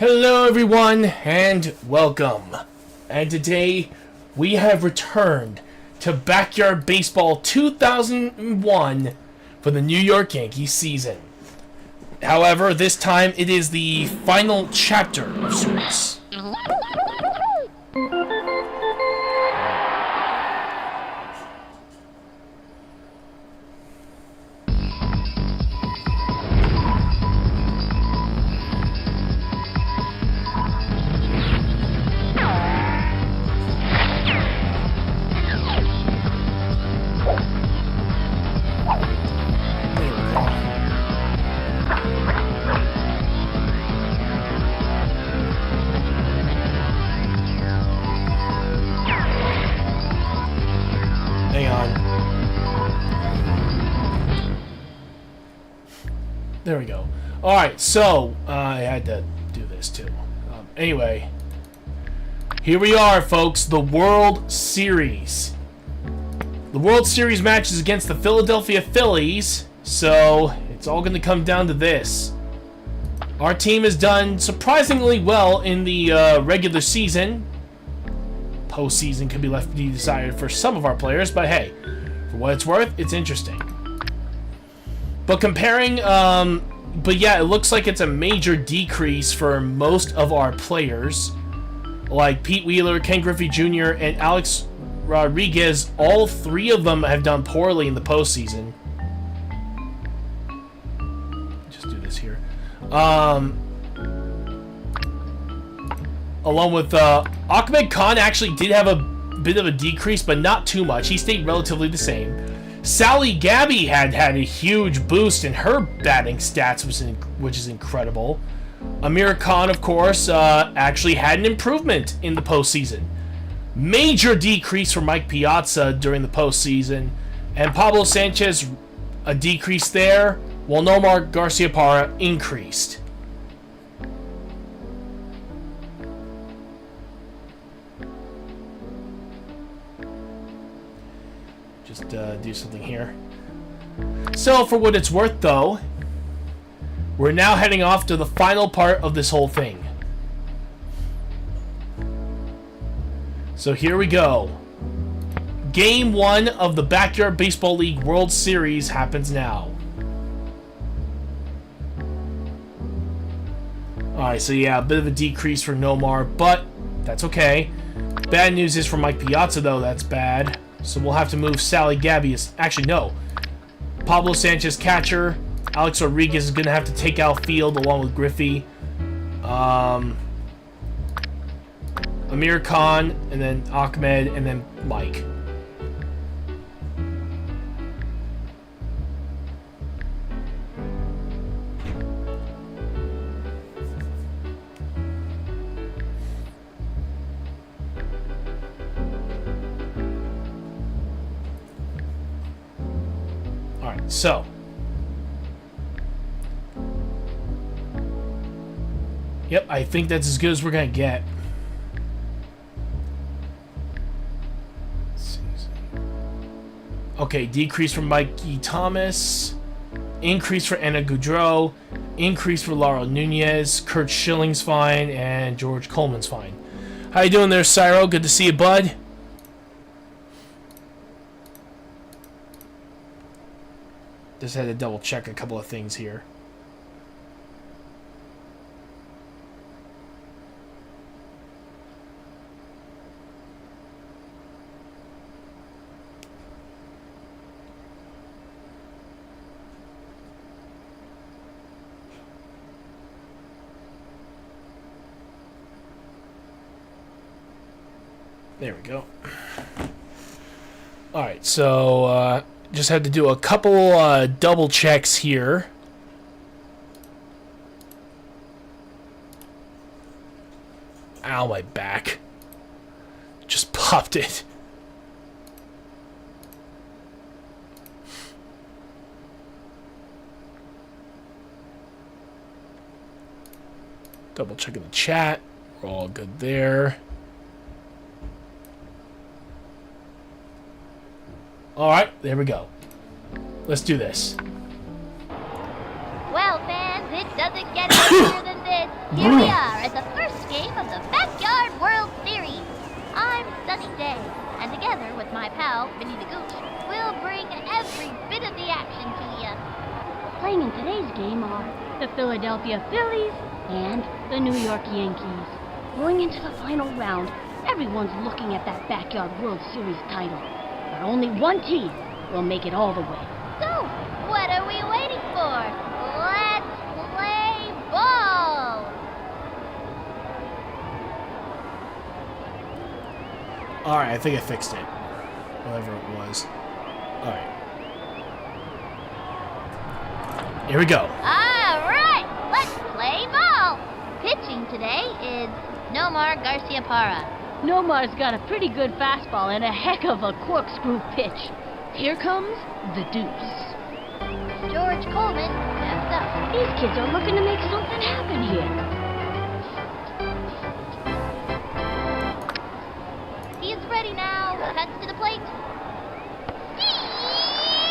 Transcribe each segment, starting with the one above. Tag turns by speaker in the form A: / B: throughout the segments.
A: Hello everyone and welcome. And today we have returned to Backyard Baseball 2001 for the New York Yankees season. However, this time it is the final chapter of sorts. There we go. Alright, so, I had to do this too. Anyway, here we are, folks, the World Series. The World Series match is against the Philadelphia Phillies, so it's all going to come down to this. Our team has done surprisingly well in the regular season. Postseason could be left to be decided for some of our players, but hey, for what it's worth, it's interesting. But comparing, but yeah, it looks like it's a major decrease for most of our players. Like Pete Wheeler, Ken Griffey Jr., and Alex Rodriguez, all three of them have done poorly in the postseason. Just do this here. Along with Ahmed Khan actually did have a bit of a decrease, but not too much. He stayed relatively the same. Sally Gabby had a huge boost in her batting stats, which is incredible. Amir Khan, of course, actually had an improvement in the postseason. Major decrease for Mike Piazza during the postseason. And Pablo Sanchez, a decrease there, while Nomar Garciaparra increased. Just do something here. So, for what it's worth, though, we're now heading off to the final part of this whole thing. So here we go. Game 1 of the Backyard Baseball League World Series happens now. Alright, so yeah, a bit of a decrease for Nomar, but that's okay. Bad news is for Mike Piazza, though, that's bad. So we'll have to move Sally Gabby. Actually, no. Pablo Sanchez, catcher. Alex Rodriguez is going to have to take out field along with Griffey. Amir Khan, and then Ahmed, and then Mike. Alright, so. Yep, I think that's as good as we're going to get. Okay, decrease for Mikey Thomas. Increase for Anna Goudreau. Increase for Laura Nunez. Kurt Schilling's fine. And George Coleman's fine. How you doing there, Cyro? Good to see you, bud. Just had to double check a couple of things here. There we go. Alright, so just had to do a couple double checks here. Ow, my back. Just popped it. Double checking the chat. We're all good there. Alright, there we go. Let's do this.
B: Well, fans, it doesn't get any better than this. kids, here we are at the first game of the Backyard World Series. I'm Sunny Day, and together with my pal, Vinny the Gooch, we'll bring every bit of the action to you.
C: Playing in today's game are the Philadelphia Phillies and the New York Yankees. Going into the final round, everyone's looking at that Backyard World Series title. But only one team will make it all the way.
B: So, what are we waiting for? Let's play ball!
A: Alright, I think I fixed it. Whatever it was. Alright. Here we go.
B: Alright, let's play ball! Pitching today is Nomar Garciaparra.
C: Nomar's got a pretty good fastball and a heck of a corkscrew pitch. Here comes the deuce.
B: George Coleman steps up.
C: These kids are looking to make something happen here.
B: He is ready now. Cuts to the plate.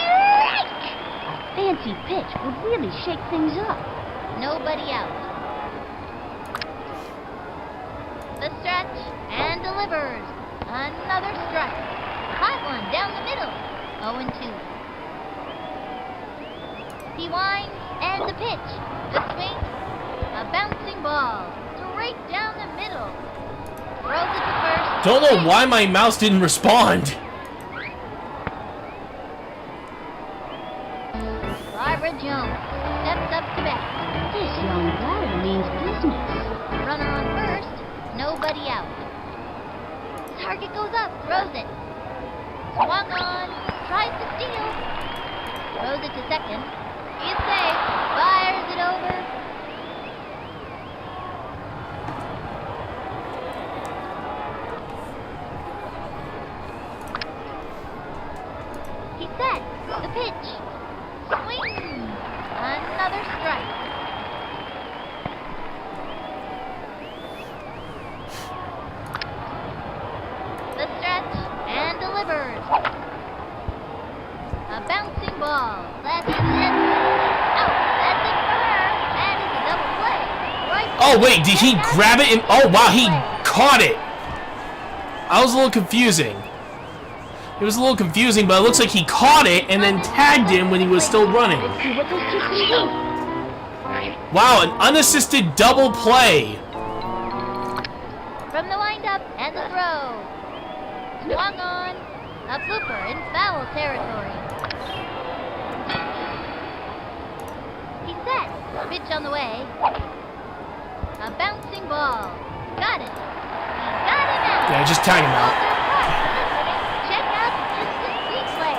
B: Strike!
C: A fancy pitch would really shake things up.
B: Nobody out. The stretch and delivers. Another strike. Hot one down the middle. 0-2. He winds and the pitch. The swing. A bouncing ball. Straight down the middle. Throws it to first.
A: Don't know why my mouse didn't respond.
B: Barbara Jones steps up to bat.
C: This young batter means business.
B: Runner on first. Nobody out. Target goes up. Throws it. Swung on. Tries to steal. Throws it to second. He's safe. Fires it over. He's set. The pitch. Swing. Another strike. The stretch and delivers. A bouncing ball. That's it. Out. That's it for her. That is a double play. Right.
A: Oh, wait, did he grab it and... Oh, wow, he caught it. I was a little confusing. It was a little confusing, but it looks like he caught it and then tagged him when he was still running. Wow, an unassisted double play.
B: From the windup and the throw. Swung on. A blooper in foul territory. He's set. Pitch on the way. A bouncing ball. Got it. He got it out.
A: Yeah, just tag him out.
B: Check out the instant replay.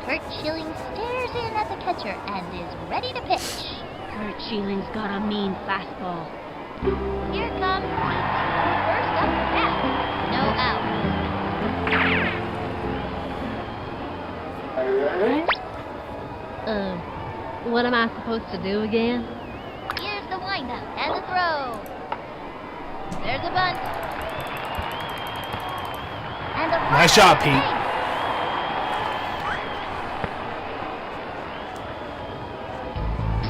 B: Kurt Schilling stares in at the catcher and is ready to pitch.
C: Kurt Schilling's got a mean fastball.
B: Here comes first up the bat. No out.
D: What am I supposed to do again?
B: Here's the windup and the throw. There's a bunt. And a
A: Nice job, Pete.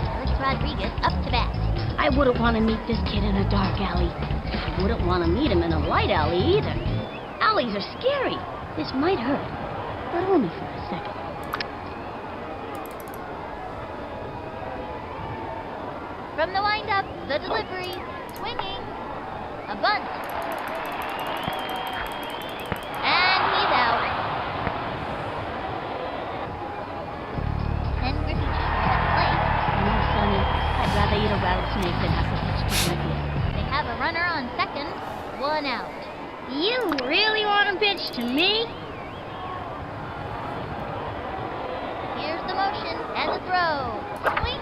B: Alex Rodriguez up to bat.
C: I wouldn't want to meet this kid in a dark alley. I wouldn't want to meet him in a light alley either. Alleys are scary. This might hurt, but only for a second.
B: From the windup, the delivery, swinging, a bunt. And he's out. Ken Griffey Jr. at the plate.
C: No, Sonny. I'd rather eat a rattlesnake than have to pitch to Griffey.
B: They have a runner on second, one out.
C: You really want to pitch to me?
B: Here's the motion and the throw. Swing!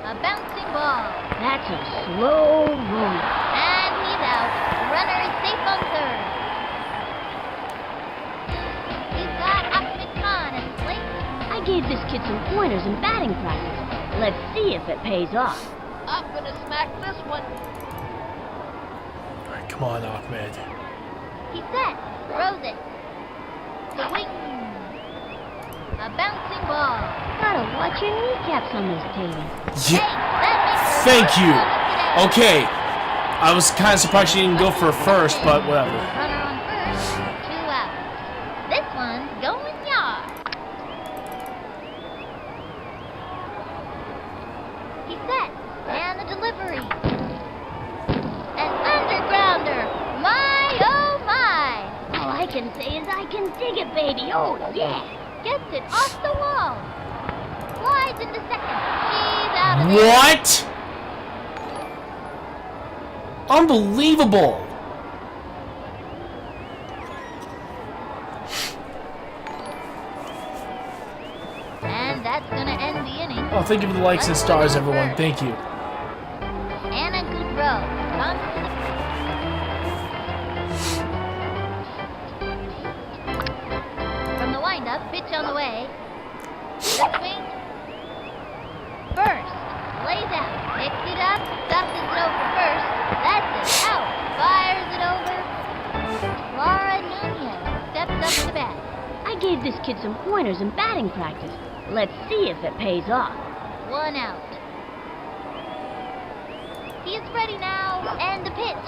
B: A bouncing ball.
C: That's a slow roll.
B: And he's out. The runner is safe on third. He's got Ahmed Khan at the plate.
C: I gave this kid some pointers in batting practice. Let's see if it pays off.
D: I'm gonna smack this one.
A: Alright, come on, Ahmed.
B: He's set. Throws it. Swing. A bouncing ball.
C: Gotta watch your kneecaps on those tables.
A: Yeah. Thank you. Okay. I was kind of surprised she didn't go for first, but whatever.
B: Runner on first, 2 outs. This one's going yard. He's set, and the delivery. An undergrounder. My, oh my.
C: All I can say is I can dig it, baby. Oh, yeah.
B: Gets it off the wall. Slides into second. She's out of there.
A: What? Unbelievable.
B: And that's gonna end the inning.
A: Oh, thank you for the likes and stars, everyone. Thank you.
B: And a good throw. Comes to the from the windup, pitch on the way. The swing. First. Lays out. Picks it up. Stuffs it over first. That's it. Out. Fires it over. Laura Nunez steps up to bat.
C: I gave this kid some pointers in batting practice. Let's see if it pays off.
B: 1 out. He's ready now. And the pitch.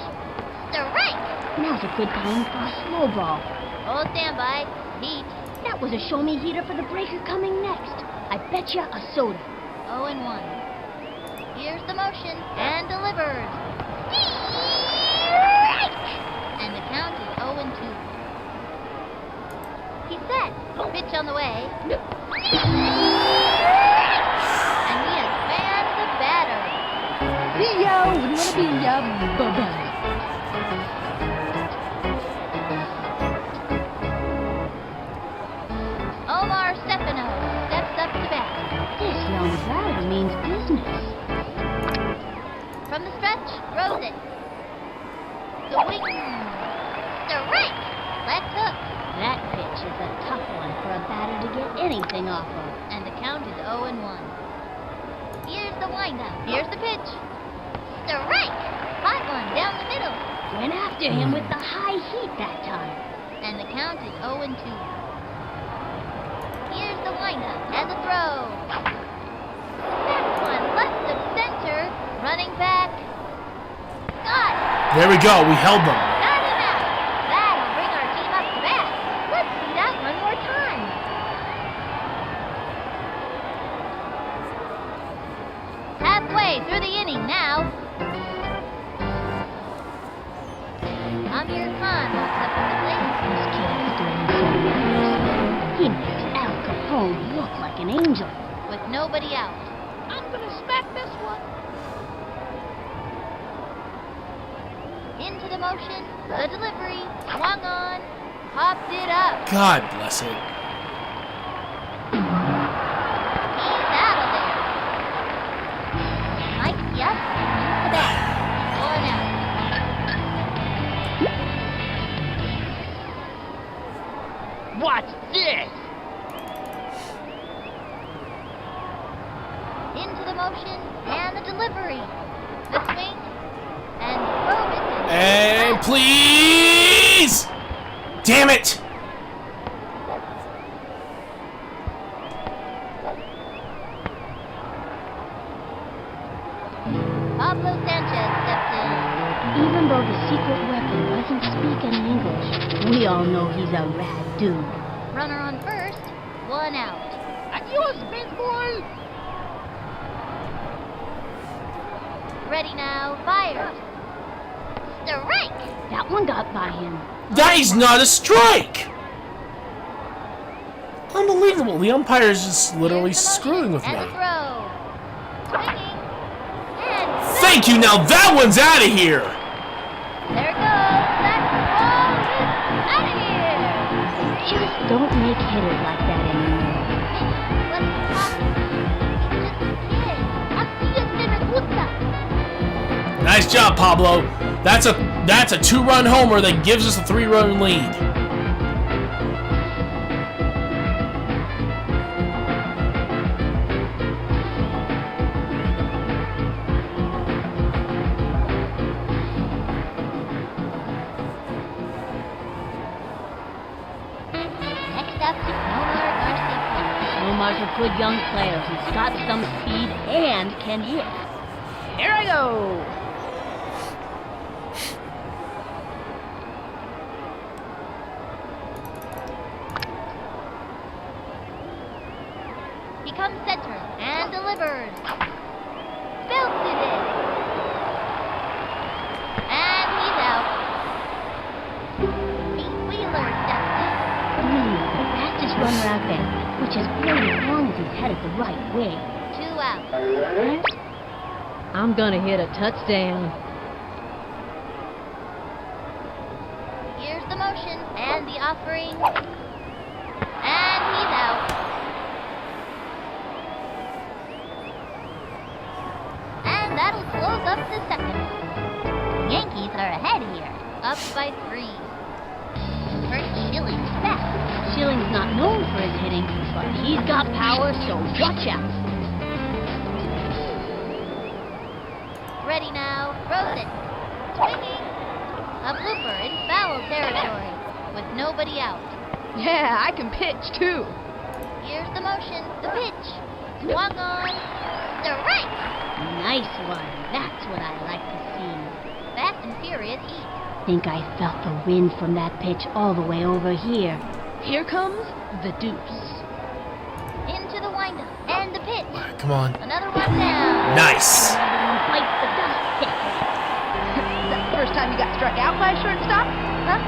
B: Strike.
C: Now's a good time for a slow ball.
B: Hold standby. Heat.
C: That was a show-me heater for the breaker coming next. I bet you a soda.
B: 0-1. Here's the motion and delivers. And the count is 0-2. He's set. Pitch on the way. And he has fanned the batter. Omar Stefano steps up to bat.
C: This young batter means business.
B: From the stretch, throws it. Swing. Strike. Let's hook.
C: That pitch is a tough one for a batter to get anything off of.
B: And the count is 0-1. Here's the windup. Here's the pitch. Strike. Hot one down the middle.
C: Went after him with the high heat that time.
B: And the count is 0-2. Here's the windup and the throw. That one left of center. Running back. Got it.
A: There we go. We held them.
B: Got him out. That'll bring our team up to bat. Let's see that one more time. Halfway through the inning now. Amir Khan walks up to the plate.
C: This kid is doing so nice. He makes Al Capone look like an angel.
B: With nobody out.
D: I'm gonna smack this one.
B: Into the motion, the delivery, swung on, popped it up.
A: God bless it.
B: He's out of there. Mike Yuck into the bat. 1 out.
D: What's this?
B: Into the motion and the delivery. The swing and throw it.
A: And please! Damn it!
B: Pablo Sanchez steps in.
C: Even though the secret weapon doesn't speak any English, we all know he's a rad dude.
B: Runner on first, 1 out.
D: Adios, baseball!
B: Ready now, fires. Strike!
C: That one got by him.
A: That is not a strike! Unbelievable. The umpire is just literally
B: Here's the motion
A: screwing with
B: and
A: me.
B: the throw. Swinging. And
A: Thank you. Now that one's out of here.
B: there goes. That ball is out of here.
C: Just don't make hitters like that anymore.
B: What's the problem? He's just a kid. Así es que me gusta.
A: Nice job, Pablo. That's a 2-run homer that gives us a 3-run lead.
B: Next up, Nomar Garcia.
C: Omar's a good young player who's got some speed and can hit.
E: Here I go.
B: He comes center and delivers. Belted it. And he's out. Pete Wheeler steps in.
C: The fastest runner out there, which is great as long as he's headed the right way.
B: 2 out.
E: I'm gonna hit a touchdown.
B: Here's the motion and the offering. And he's out. And that'll close up the second. Yankees are ahead here, up by 3. Kurt Schilling's fast.
C: Schilling's not known for his hitting, but he's got power, so watch out.
B: Ready now, throws it. Swinging. A blooper in foul territory with nobody out.
E: Yeah, I can pitch too.
B: Here's the motion, the pitch. Swung on. Strike!
C: Nice one. That's what I like to see.
B: Fast and furious heat.
C: Think I felt the wind from that pitch all the way over here. Here comes the deuce.
B: Into the windup and the pitch.
A: Come on.
B: Another one down.
A: Nice.
C: Fight the dust.
E: Is that the first time you got struck out by a shortstop? Huh?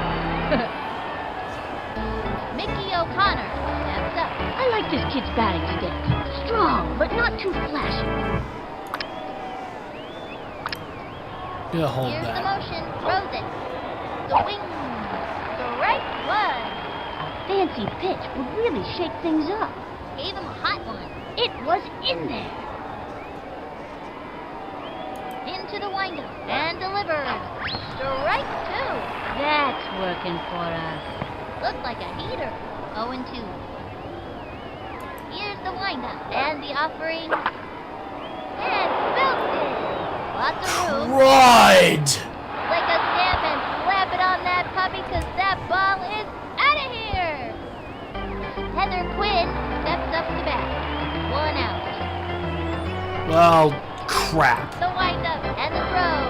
B: Mickey O'Connor steps up.
C: I like this kid's batting stick. Strong, but not too flashy.
A: Yeah, hold
B: Here's the
A: that.
B: motion, throws it. The wing. Strike one.
C: A fancy pitch would really shake things up.
B: Gave him a hot one.
C: It was in there.
B: Into the windup and delivers. Strike two.
C: That's working for us.
B: Looked like a heater. 0-2. Here's the windup and the offering. And belted. Lots of room.
A: Right.
B: Like a stamp and slap it on that puppy, cause that ball is out of here. Heather Quinn steps up to bat. 1 out.
A: Well, crap.
B: The windup and the throw.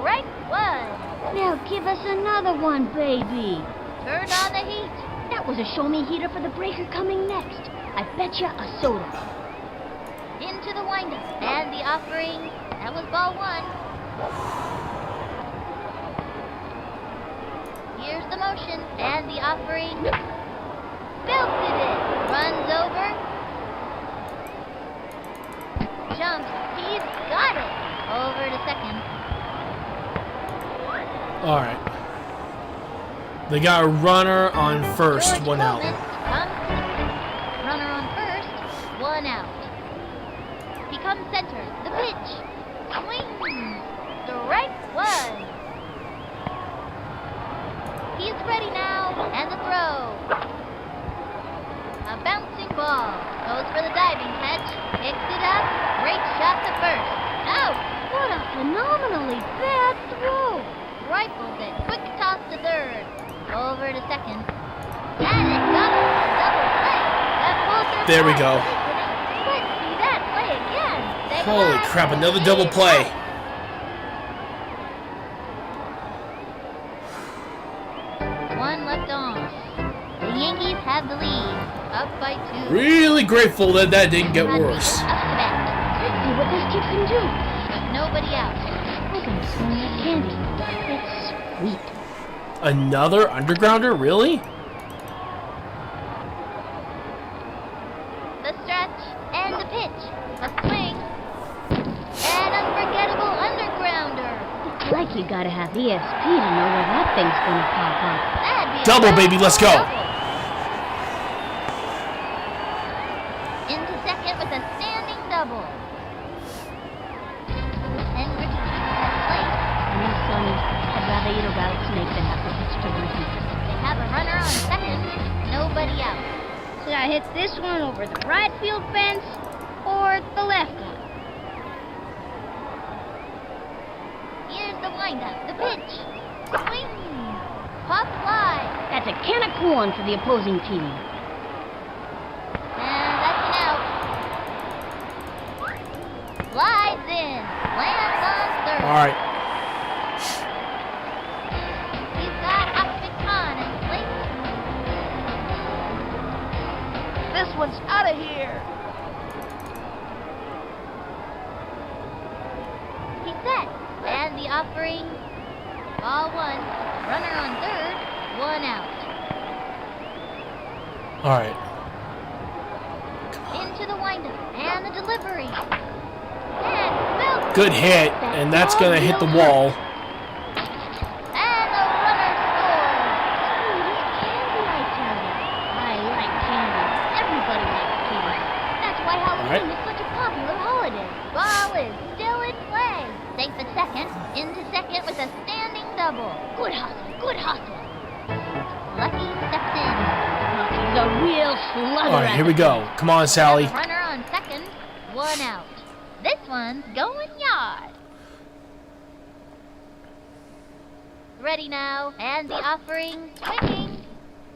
B: Strike one.
C: Now give us another one, baby.
B: Turn on the heat.
C: That was a show-me heater for the breaker coming next. I betcha a soda.
B: Into the windup and the offering. That was ball 1. Here's the motion and the offering. Belted it. Runs over. Jumps. He's got it. Over to second.
A: All right. They got a runner on first,
B: George
A: 1 out.
B: Coleman comes. Runner on first. 1 out. He comes center. The pitch. Swing. Strike one. He's ready now. And the throw. A bouncing ball. Goes for the diving catch. Picks it up. Great shot to first. Out.
C: What a phenomenally bad throw.
B: Rifles it. Quick toss to third. Over to second. And it got a double play. That pulls their
A: There we
B: flag.
A: go.
B: Let's see that play again. Say
A: Holy
B: goodbye.
A: crap, another double play.
B: One left on. The Yankees have the lead. Up by 2.
A: Really grateful that that didn't get worse.
B: Up to bat.
C: Let's see what this kid can do.
B: With nobody out.
C: I'm gonna smell that candy. It's sweet.
A: Another undergrounder? Really?
B: The stretch and the pitch. A swing. An unforgettable undergrounder.
C: It's like you gotta have ESP to know where that thing's gonna pop up.
B: That'd be a
A: Double,
B: double,
A: baby, let's go.
B: double. Into second with a standing double. And Ricky keeps that plate.
C: Me, Sonny, I'd rather eat a rattlesnake than have to pitch to Ricky.
B: They have a runner on second. Nobody out.
F: Should I hit this one over the right field fence or the left one?
B: Here's the windup. The pitch. Swing. Pop fly.
C: That's a can of corn for the opposing team.
B: And Flies in. Lands on third.
A: All right.
B: He's got Opticon and plate.
E: This one's out of here.
B: He's set. And the offering. Ball one. Runner on third. One out.
A: All right.
B: Into the windup. And the delivery. And Bill.
A: Good hit, and that's gonna hit the wall.
B: And the runner scores.
C: Sweetie candy, I tell you. I like candy. Everybody likes candy.
B: That's why Halloween
A: Alright.
B: is such a popular holiday. Ball is still in play. Safe at second. Into second with a standing double.
C: Good hustle, good hustle.
B: Lucky steps in.
C: He's a real slugger.
A: All right, here we go. Come on, Sally.
B: Runner on second. One out. This one's going yard. Ready now. And the offering. Swinging.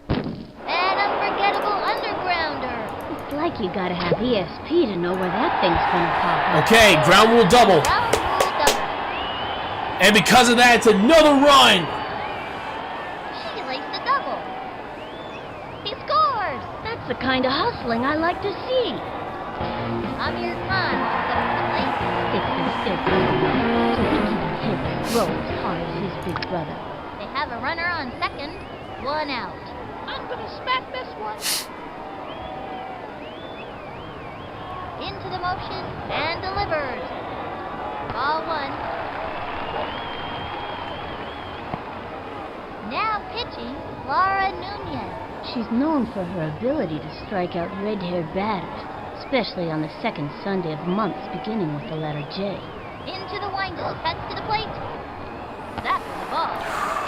B: An unforgettable undergrounder.
C: It's like you gotta have ESP to know where that thing's gonna pop up.
A: Okay, ground rule double.
B: Ground rule double.
A: And because of that, it's another run.
B: She laced a double. He scores.
C: That's the kind of hustling I like to see.
B: Amir Khan walks up to the plate.
C: Sticks and sticks. So he can hit and throw as hard as his big brother.
B: They have a runner on second. One out.
D: I'm gonna smack this one.
B: Into the motion and delivers. Ball one. Now pitching, Laura Nunez.
C: She's known for her ability to strike out red-haired batters, especially on the second Sunday of months beginning with the letter J.
B: Into the windup, cuts to the plate. That's the ball.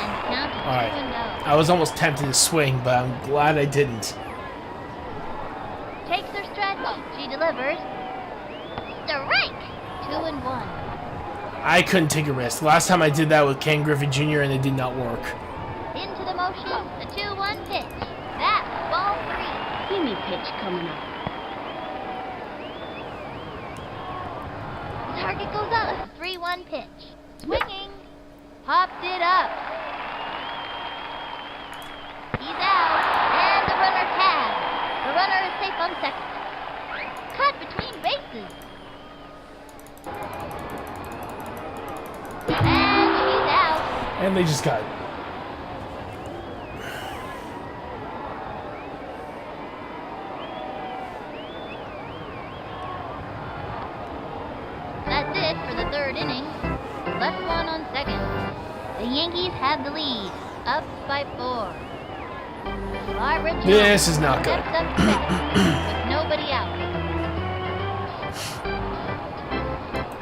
B: And counted
A: All right.
B: 2-0.
A: I was almost tempted to swing, but I'm glad I didn't.
B: Takes her stretch. She delivers. Strike! 2-1.
A: I couldn't take a risk. Last time I did that with Ken Griffey Jr. and it did not work.
B: Into the motion, the 2-1 pitch. That's ball three.
C: Gimme pitch coming up.
B: Target goes up. 3-1 pitch. Swinging. Popped it up. He's out. And the runner tagged. The runner is safe on second. Cut between bases. And she's out.
A: And they just got...
B: That's it for the third inning. Left one on second. The Yankees have the lead. Up by 4. Barbara Jones
A: This is not good.
B: steps up to bat with nobody out.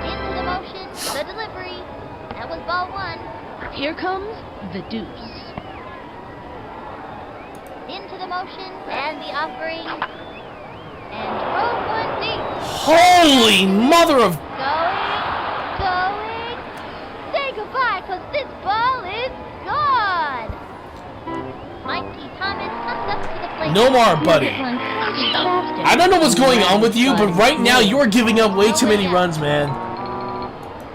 B: Into the motion, the delivery. That was ball one.
C: Here comes the deuce.
B: Into the motion and the offering. And drove one deep.
A: Holy mother of...
B: Going. Say goodbye, 'cause this ball is gone. Mikey Thomas comes up to the plate.
A: No more, buddy.
C: This one's slightly faster.
A: I don't know what's going on with you, but right now you are giving up way too many runs, man.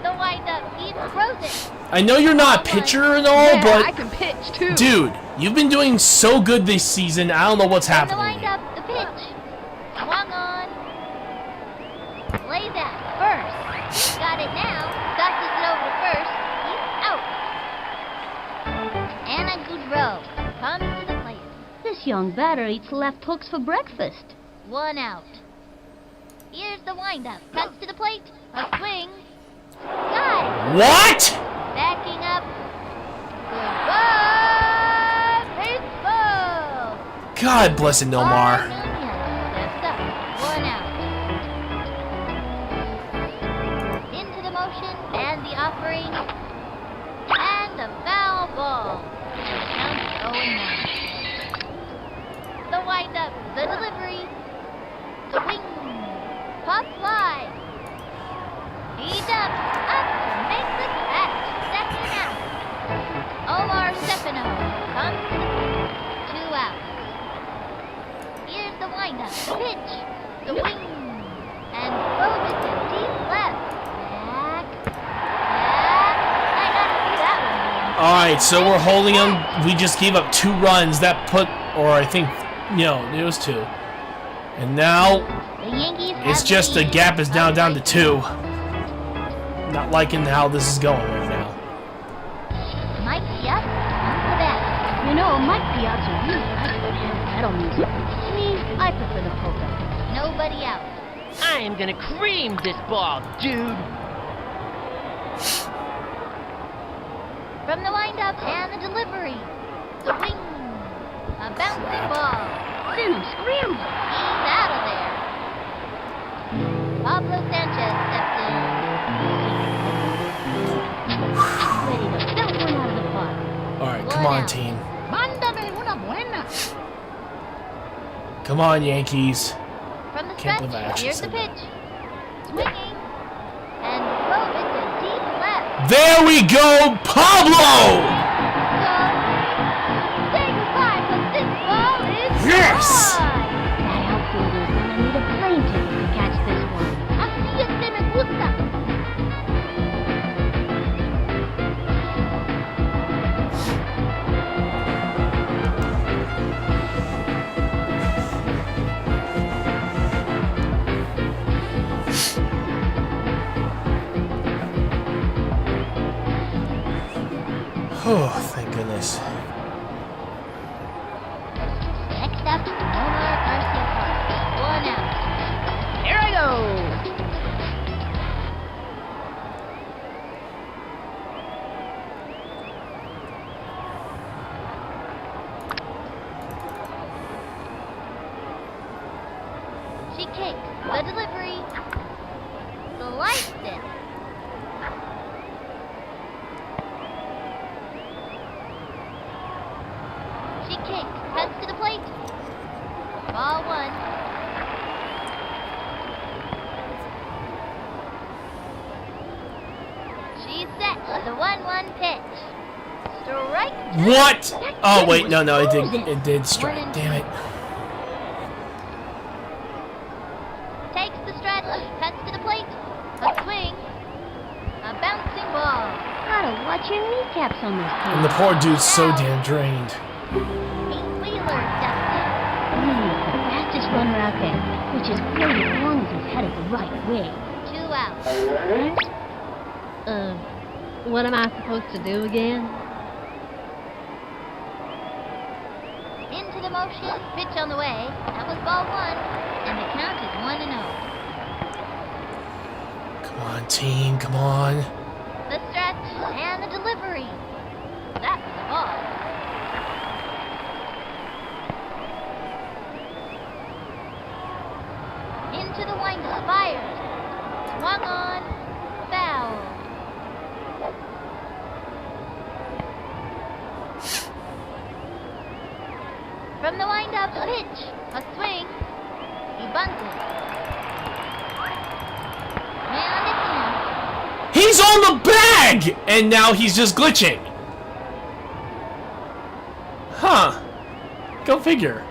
B: The windup, he throws it.
A: I know you're not a pitcher and all,
E: Yeah, I
A: but...
E: can pitch too.
A: Dude, you've been doing so good this season, I don't know what's
B: And the
A: happening.
B: windup, the pitch. Swung on. Lays at first. He's got it now. Dodges it over to first. He's out. Anna Goudreau comes to the plate.
C: This young batter eats left hooks for breakfast.
B: One out. Here's the windup. Cuts to the plate. A swing. Got it.
A: What?
B: Backing up. Goodbye, baseball.
A: God bless it, Nomar.
B: Steps up. One out. Into the motion and the offering. And a foul ball. Count 0-1. The windup. The delivery. Swing. Pop fly. He dumps up to make the catch. Second out. Omar Stefano comes to the plate. 2 outs. Here's the windup. The pitch. The wing. And throws it to deep left.
A: Alright, so we're holding them. We just gave up 2 runs. That put, or I think, no, it was 2. And now,
B: The Yankees
A: it's
B: have
A: just the
B: lead.
A: gap is down to 2. Not liking how this is going right now.
B: Mike Piazza on the bat.
C: You know, Mike Piazza really likes that heavy metal music. Me, I prefer the polka.
B: Nobody out.
D: I am gonna cream this ball, dude.
B: From the windup and the delivery. Swing. A bouncing ball.
C: Then I'm scrambling.
B: He's out of there. Pablo Sanchez steps in.
C: Ready to belt one out of the park.
A: Alright, come on, team.
D: Mándame una buena.
A: Come on, Yankees.
B: From the
A: Can't believe I
B: stretch,
A: actually
B: here's the
A: said that.
B: pitch. Swinging. And drove it to deep left.
A: There we go, Pablo!
B: So, say goodbye, 'cause this ball is
A: Yes!
B: gone.
C: That outfielder's gonna need a plane ticket to catch this one.
B: Así es que me gusta.
A: Oh, thank goodness.
B: Next up, Omar Garcia Park. 1 out.
D: Here I go.
B: She kicks. The delivery. Sliced it. She kicks. Heads to the plate. Ball 1. She's set. The 1-1 pitch. Strike.
A: What? Oh, wait, no, it did strike.
B: 1 and
A: Damn it.
B: Takes the stretch. Cuts to the plate. A swing. A bouncing ball.
C: Gotta watch your kneecaps on this
A: And
C: kid.
A: the poor dude's so damn drained.
B: Pete Wheeler steps in.
C: The fastest runner out there, which is great as long as he's headed the right way.
B: 2 out.
F: What am I supposed to do again?
B: Into the motion. Pitch on the way. That was ball 1. And the count is 1-0.
A: Come on, team, come on.
B: The stretch and the delivery. That's the ball. Into the windup. Fires. Swung on. Foul. From the windup, pitch. A swing. He bunted. And it's in.
A: He's on the bag! And now he's just glitching. Huh. Go figure.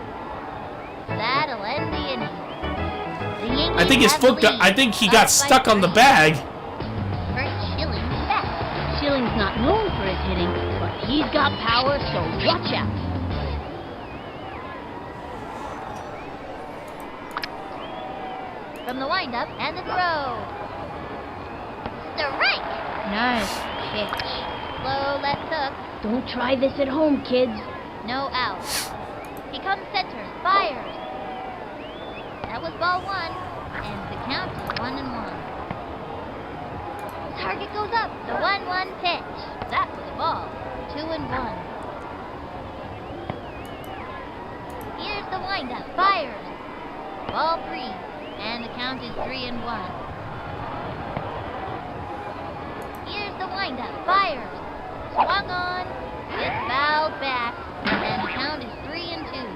B: That'll end the inning. The Yankees
A: I think his
B: have
A: foot
B: the
A: got,
B: lead.
A: I think he
B: Up
A: got
B: by
A: stuck on the
B: 3.
A: bag.
B: First Schilling's back.
C: Schilling's not known for his hitting, but he's got power, so watch out.
B: From the windup and the throw. Strike!
C: Nice pitch.
B: Slow left hook.
C: Don't try this at home, kids.
B: No out. He comes center. Fires. That was ball 1. And the count is 1-1. Target goes up. The 1-1 pitch. That's the ball. 2-1. Here's the windup. Fires. Ball 3. And the count is 3-1. Here's the windup. Fires. Swung on. It's fouled back. And the count is 3-2.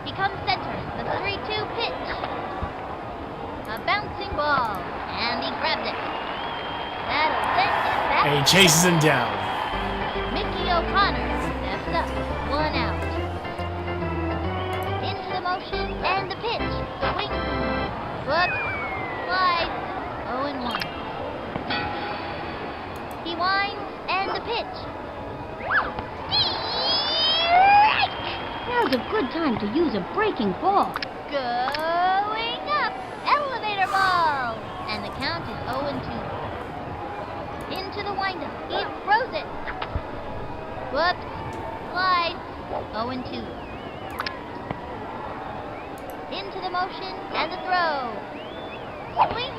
B: He comes center. The 3-2 pitch. A bouncing ball. And he grabbed it. That'll send it back.
A: And he chases him down.
B: Mickey O'Connor steps up. 1 out. Into the motion and the pitch. Swing. Hook. Slide. 0-1. the pitch.
C: Now's a good time to use a breaking ball.
B: Going up. Elevator ball. And the count is 0-2. Into the windup. He throws it. Whoops. Slide. 0-2. Into the motion and the throw. Swing.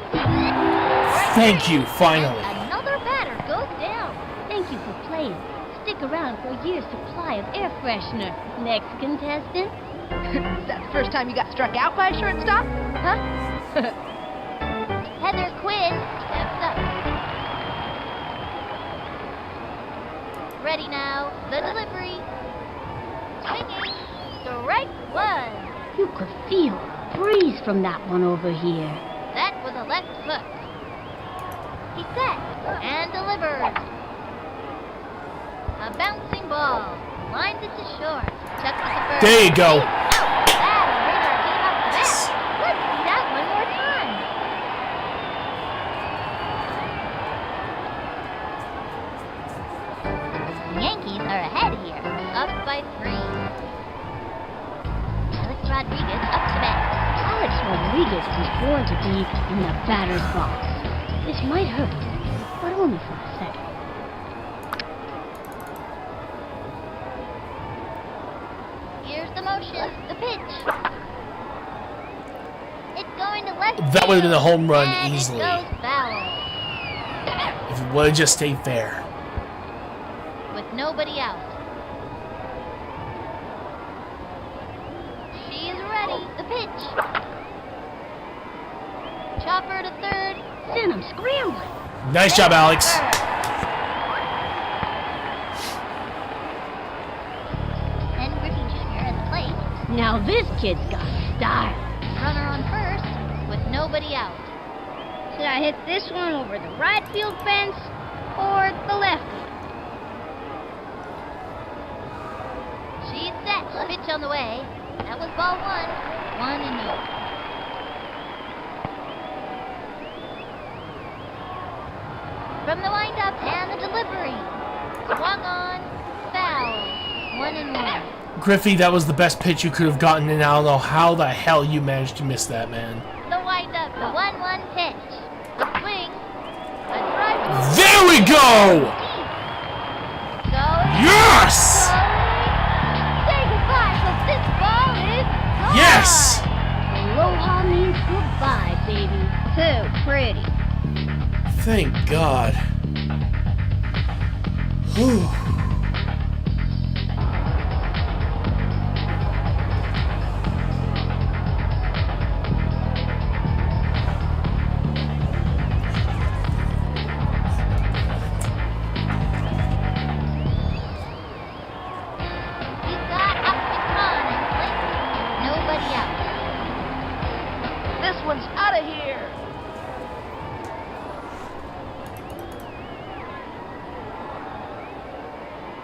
A: Thank you, finally.
B: Another batter goes down.
C: Thank you for playing. Stick around for a year's supply of air freshener. Next contestant.
E: Is that the first time you got struck out by a shortstop? Huh?
B: Heather Quinn steps up. Ready now. The delivery. Swinging. Strike one.
C: You could feel a breeze from that one over here.
B: That was a left hook. He set and delivers. A bouncing ball. Lines it to short. Chucks it to first.
A: There you go.
B: That'll bring our team up to bat. Let's see that one more time. The Yankees are ahead here. Up by 3. Alex Rodriguez up to bat.
C: Alex Rodriguez was born to be in the batter's box. This might hurt, but only for a second.
B: Here's the motion. The pitch. It's going to left.
A: That would have been a home run
B: and
A: easily.
B: It goes foul.
A: If it would have just stayed fair.
B: With nobody out. She's ready. The pitch. Chopper to third.
C: Send him scrambling.
A: Nice job, Alex.
B: And Griffey Jr. at the plate.
C: Now this kid's got style.
B: Runner on first with nobody out.
F: Should I hit this one over the right field fence or the left one?
B: She's set. Pitch on the way. That was ball 1. 1-0. From the windup and the delivery. Swung on. Foul. 1-1.
A: Griffey, that was the best pitch you could have gotten, and I don't know how the hell you managed to miss that, man.
B: The windup. The 1-1 pitch. A swing. A drive.
A: There we go!
B: Going.
A: Yes!
B: Say goodbye, 'cause this ball is gone.
A: Yes!
C: Aloha means goodbye, baby.
F: So pretty.
A: Thank God. Whew.
B: He's got up and on and blinked. Nobody out.
E: This one's out of here.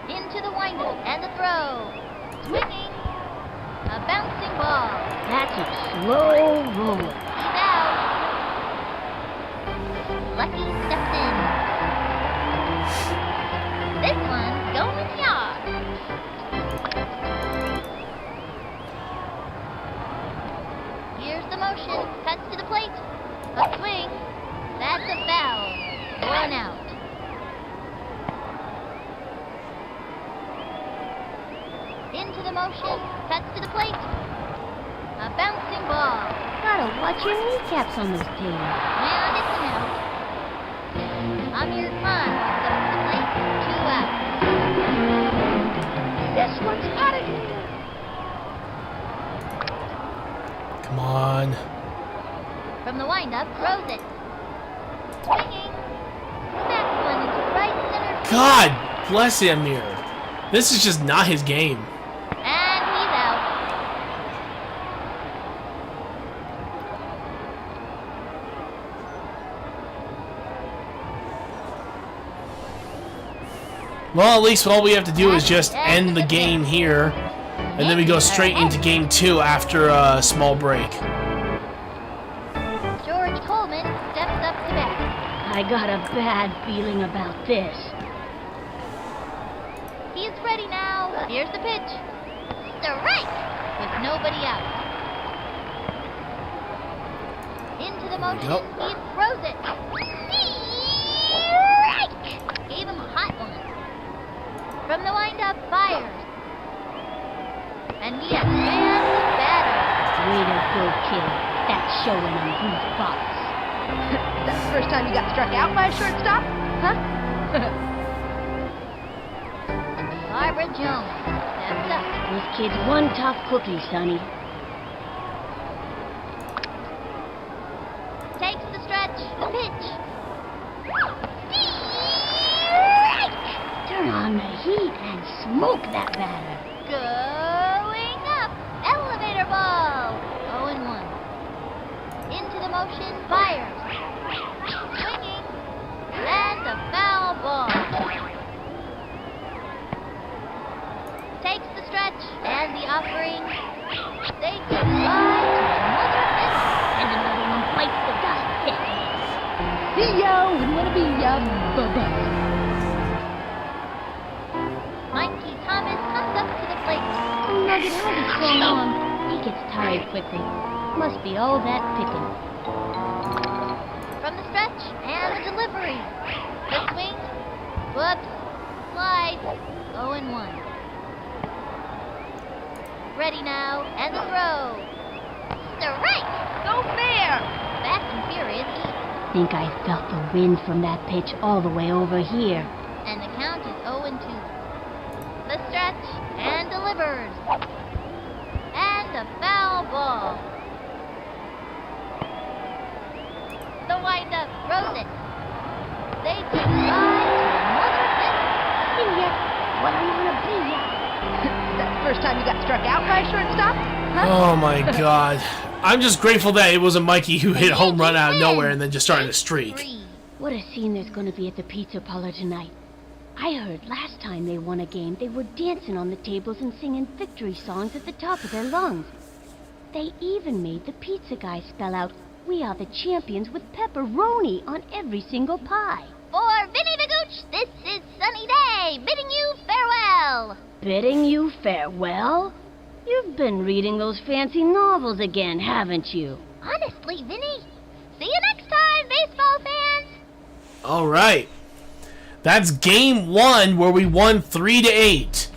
B: Into the windup and the throw. Swinging. A bouncing ball.
C: That's a slow roller.
B: He's out. Lucky steps in. This one's going yard. Here's the motion. Cuts to the plate. A swing. That's a foul. 1 out. Into the motion. Cuts to the plate. A bouncing ball.
C: Gotta watch your kneecaps on those tails.
B: And it's an out. Amir Khan walks up to the plate. 2 out.
E: This one's out of here.
A: Come on.
B: From the windup, throws it. Swinging. That one into right center field.
A: God bless him here. This is just not his game.
B: And he's out.
A: Well, at least all we have to do is just end the game here. And then we go straight into game 2 after a small break.
B: George Coleman steps up to bat.
C: I got a bad feeling about this.
B: ready now. Here's the pitch. Strike! With nobody out. Into the motion.
A: Yep.
B: He throws it. Strike! Gave him a hot one. From the windup, fires. And he has fanned the batter.
C: Way to go, kid. That's showing him who's boss.
E: That's the first time you got struck out by a shortstop? Huh?
B: Barbara Jones steps up.
C: This kid's one tough cookie, Sonny.
B: Takes the stretch. The pitch.
C: Turn on the heat and smoke that batter.
B: Going up. Elevator ball. 0-1. Into the motion. Fires. Swinging. And a foul ball. Takes the stretch and the offering. Say goodbye to another pitch.
C: And another one bites the dust.
E: See ya, wouldn't want to be ya, bye-bye.
B: Mikey Thomas comes up to the plate.
C: Oh, Nugget, how is so long? He gets tired quickly. Must be all that picking.
B: From the stretch and the delivery. The swing. Whoops. Slide. 0-1. Ready now, and the throw. Strike!
E: So fair!
B: Back in period E.
C: Think I felt the wind from that pitch all the way over here.
B: And the count is 0-2. The stretch, and delivers. And a foul ball. The windup, throws it. They say goodbye to another pitch.
C: See ya. What I wanna be ya.
E: That's the first time you got struck out by a shortstop? Huh?
A: Oh my god. I'm just grateful that it wasn't Mikey who hit a home run out of nowhere and then just started a streak.
B: 3.
C: What a scene there's gonna be at the pizza parlor tonight. I heard last time they won a game, they were dancing on the tables and singing victory songs at the top of their lungs. They even made the pizza guy spell out, "We are the champions," with pepperoni on every single pie.
B: For Vinny the Gooch, this is Sunny Day, bidding you farewell.
C: Bidding you farewell? You've been reading those fancy novels again, haven't you?
B: Honestly, Vinny. See you next time, baseball fans.
A: Alright. That's game 1 where we won 3-8.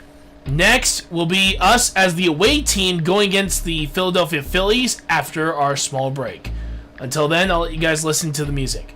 A: Next will be us as the away team going against the Philadelphia Phillies after our small break. Until then, I'll let you guys listen to the music.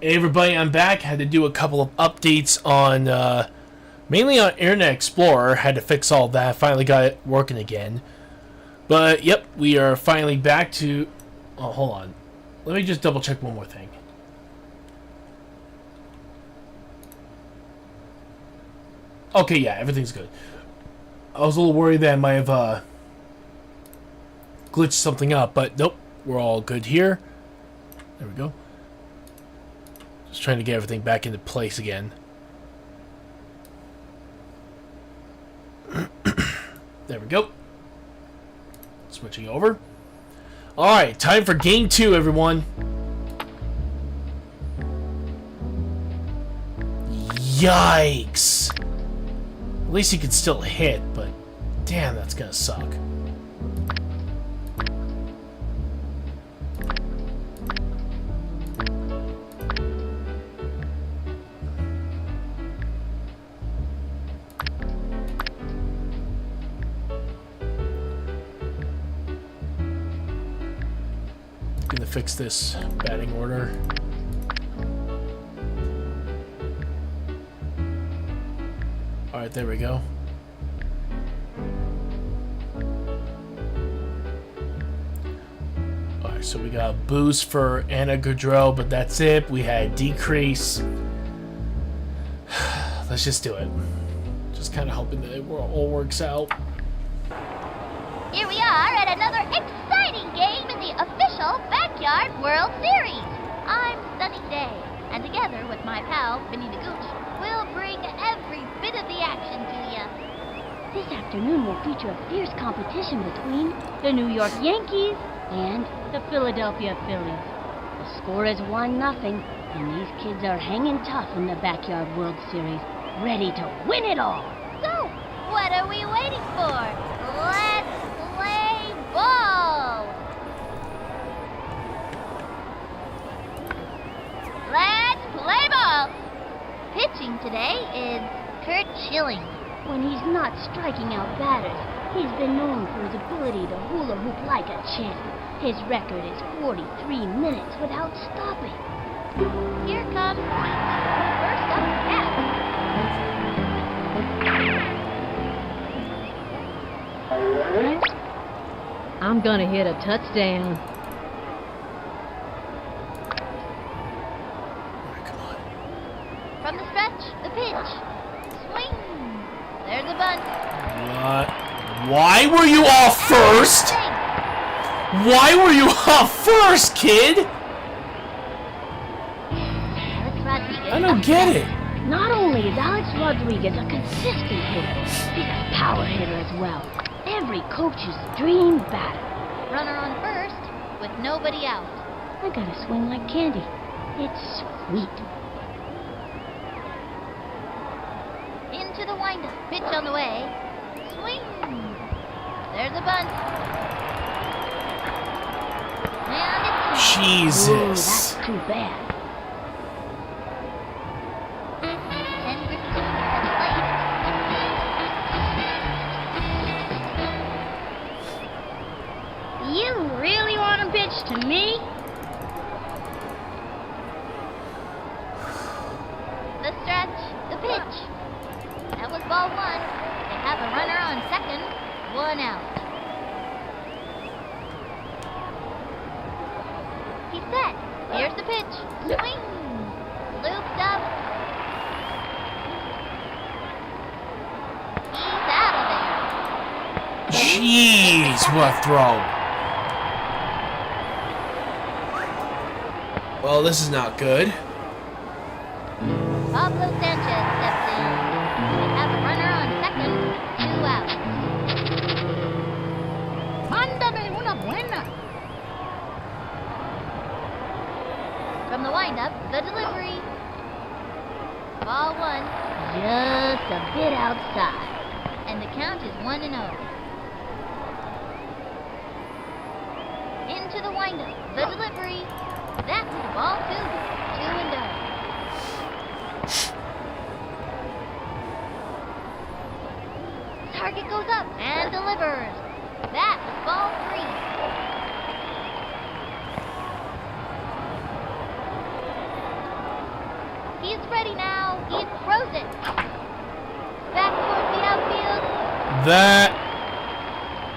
A: Hey everybody, I'm back. Had to do a couple of updates on, mainly on Internet Explorer. Had to fix all that. Finally got it working again. But, yep, we are finally back to... Oh, hold on. Let me just double check one more thing. Okay, yeah, everything's good. I was a little worried that I might have, glitched something up, but nope. We're all good here. There we go. Just trying to get everything back into place again. There we go. Switching over. Alright, time for game 2, everyone. Yikes. At least he can still hit, but damn, that's gonna suck. Gonna fix this batting order. Alright, there we go. Alright, so we got a boost for Anna Goudreau, but that's it. We had a decrease. Let's just do it. Just kind of hoping that it all works out.
B: Here we are at another exciting game in the official Backyard World Series. I'm Sunny Day, and together with my pal, Vinny the Gooch, we'll bring every bit of the action to you.
C: This afternoon will feature a fierce competition between the New York Yankees and the Philadelphia Phillies. The score is 1-0, and these kids are hanging tough in the Backyard World Series, ready to win it all.
B: So, what are we waiting for? Let's play ball! Let's play ball! Pitching today is Kurt Schilling.
C: When he's not striking out batters, he's been known for his ability to hula hoop like a champ. His record is 43 minutes without stopping.
B: Here comes first up, Cap.
D: I'm gonna hit a touchdown.
A: Alright, come on.
B: From the stretch, the pitch. Swing. There's a bunt.
A: What? Why were you off first? Why were you off first, kid?
B: Alex Rodriguez.
A: I don't get it.
C: Not only is Alex Rodriguez a consistent hitter, he's a power hitter as well. Every coach's dream batter.
B: Runner on first with nobody out.
C: I gotta swing like candy. It's sweet.
B: Into the windup. Pitch on the way. Swing. There's a bunt. And it's
C: Ooh,
A: Jesus.
C: that's too bad.
F: You really want to pitch to me?
B: the stretch, the pitch. That was ball 1. They have a runner on second, 1 out. He's set. Here's the pitch. Swing. Looped up. He's out of there.
A: Jeez, what a throw. Well, this is not good.
B: Pablo Sanchez steps in. They have a runner on second, 2 outs.
D: Mándame una buena.
B: From the windup, the delivery. Ball 1,
C: Just a bit outside.
B: and the count is 1-0. Into the windup, the delivery. That's ball 2, 2-0. Target goes up and delivers. That's ball 3.
A: That.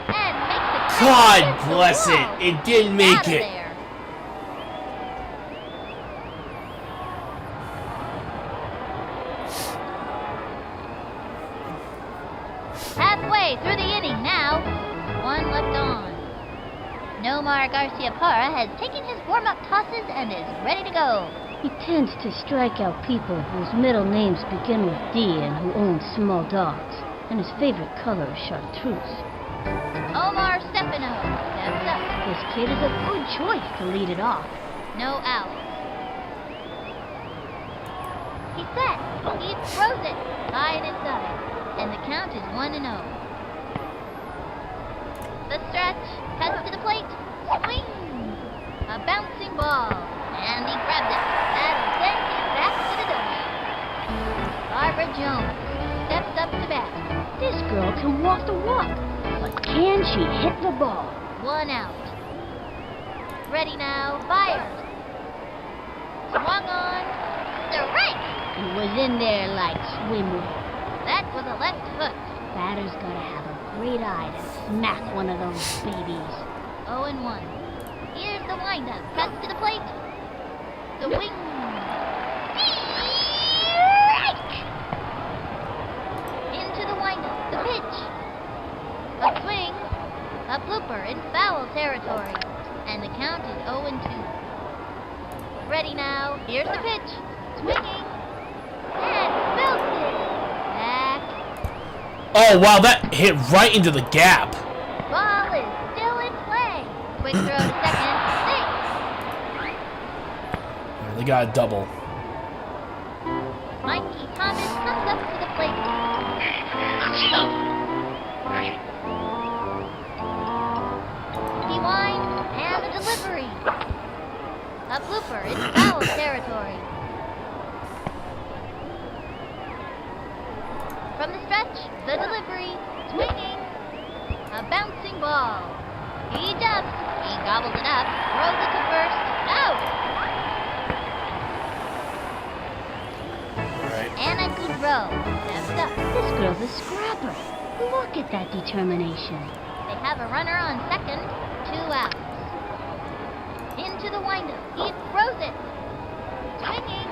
B: And makes the catch
A: God
B: against the
A: bless
B: wall.
A: it. It didn't make
B: Out of
A: it.
B: there. Halfway through the inning now. One left on. Nomar Garcia-Parra has taken his warm-up tosses and is ready to go.
C: He tends to strike out people whose middle names begin with D and who own small dogs. And his favorite color is chartreuse.
B: Omar Stefano steps up.
C: This kid is a good choice to lead it off.
B: No outs. He's set. He throws it high and inside. And the count is 1-0. The stretch. Cuts to the plate. Swing. A bouncing ball. And he grabs it. That'll send him back to the dugout. Barbara Jones steps up to bat.
C: This girl can walk the walk, but can she hit the ball?
B: 1 out. Ready now. Fires. Swung on. Strike.
C: And was in there like swimwear.
B: That was a left hook.
C: Batter's gotta have a great eye to smack one of those babies.
B: 0-1. Here's the windup. Cuts to the plate. The wing. Strike! Into the windup. The pitch. A swing. A blooper in foul territory. And the count is 0-2. Ready now. Here's the pitch. Swinging. And belted. Back.
A: Oh, wow, that hit right into the gap.
B: Ball is still in play. Quick throw to second. Safe.
A: They got a double.
B: Mikey Thomas comes up to the plate. He winds and the delivery. A blooper in foul territory. From the stretch, the delivery, swinging, a bouncing ball. He jumps, he gobbles it up, throws it to first, out.
A: Right.
B: Anna Goudreau steps up.
C: This girl's a scrapper. Look at that determination.
B: They have a runner on second, 2 outs. Into the windup, he throws it, swinging,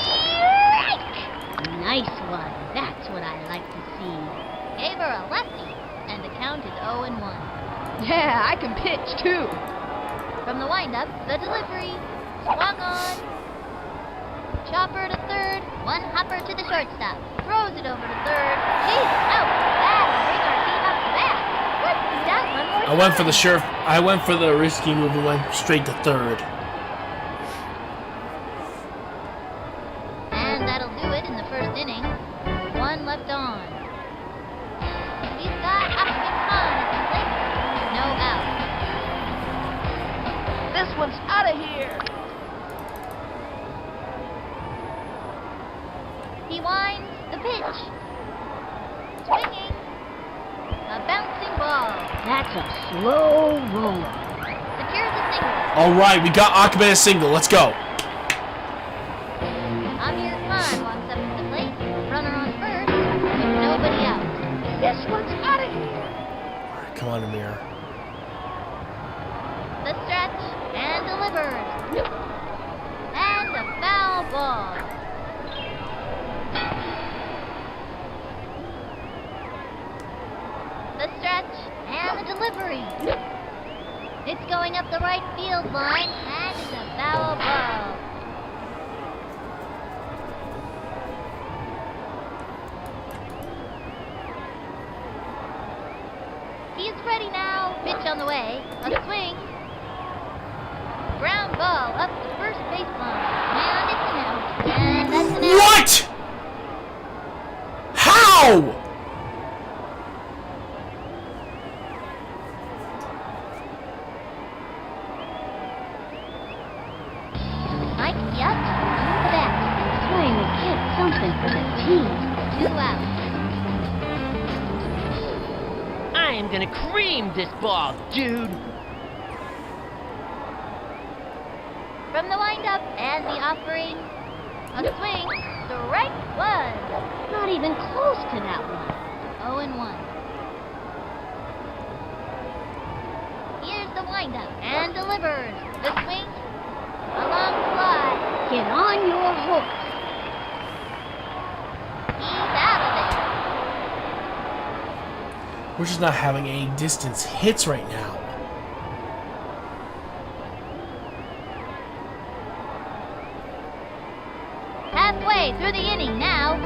B: strike!
C: Nice one. That's what I like to see.
B: Gave her a lefty, and the count is 0-1.
E: Yeah, I can pitch too.
B: From the windup, the delivery, swung on. Chopper to third, one hopper to the shortstop. Throws it over to third. She's out. That'll bring our team up back. Let's do that one more time.
A: I went for the risky move and went straight to third.
B: And that'll do it in the first inning. 1 left on. He's got Ashwin Khan at the plate. No out.
E: This one's out of here.
B: He winds the pitch. Swinging. A bouncing ball.
C: That's a slow roller.
B: Secures a single.
A: All right, we got Akame a single. Let's go.
B: Amir Khan walks up to the plate. Runner on first. With nobody out.
E: This one's out of here.
A: All right, come on, Amir.
B: The stretch and delivers. And a foul ball. The stretch and the delivery. It's going up the right field line, and it's a foul ball. He's ready now. Pitch on the way. A swing. Ground ball up the first baseline. And it's an out. And that's an out.
A: What? How?
B: Mike Yuck on the bat.
C: Trying to get something for the team.
B: 2 outs.
G: I am gonna cream this ball, dude.
B: From the windup and the offering. A swing. Strike 1.
C: Not even close to that one.
B: 0-1. Here's the windup and delivers. The swing. A long fly.
C: Get on your horse.
B: He's out of there.
A: We're just not having any distance hits right now.
B: Halfway through the inning now.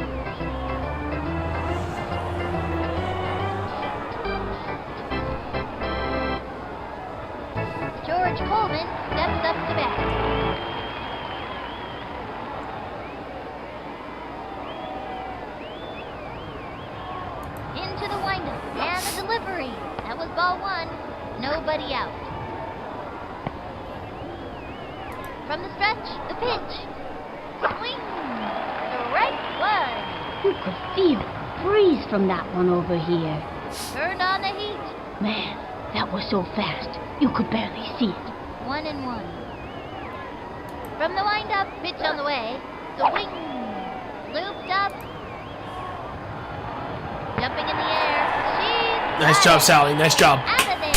B: George Coleman steps up to bat. Into the windup and the delivery. That was ball one. Nobody out. From the stretch, the pitch. Swing. Strike one.
C: You could feel the breeze from that one over here.
B: Turned on the heat.
C: Man, that was so fast, you could barely see it.
B: 1-1. From the windup, pitch on the way. Swing. Looped up. Jumping in the air. She's
A: Nice job, Sally. Nice job.
B: out of there.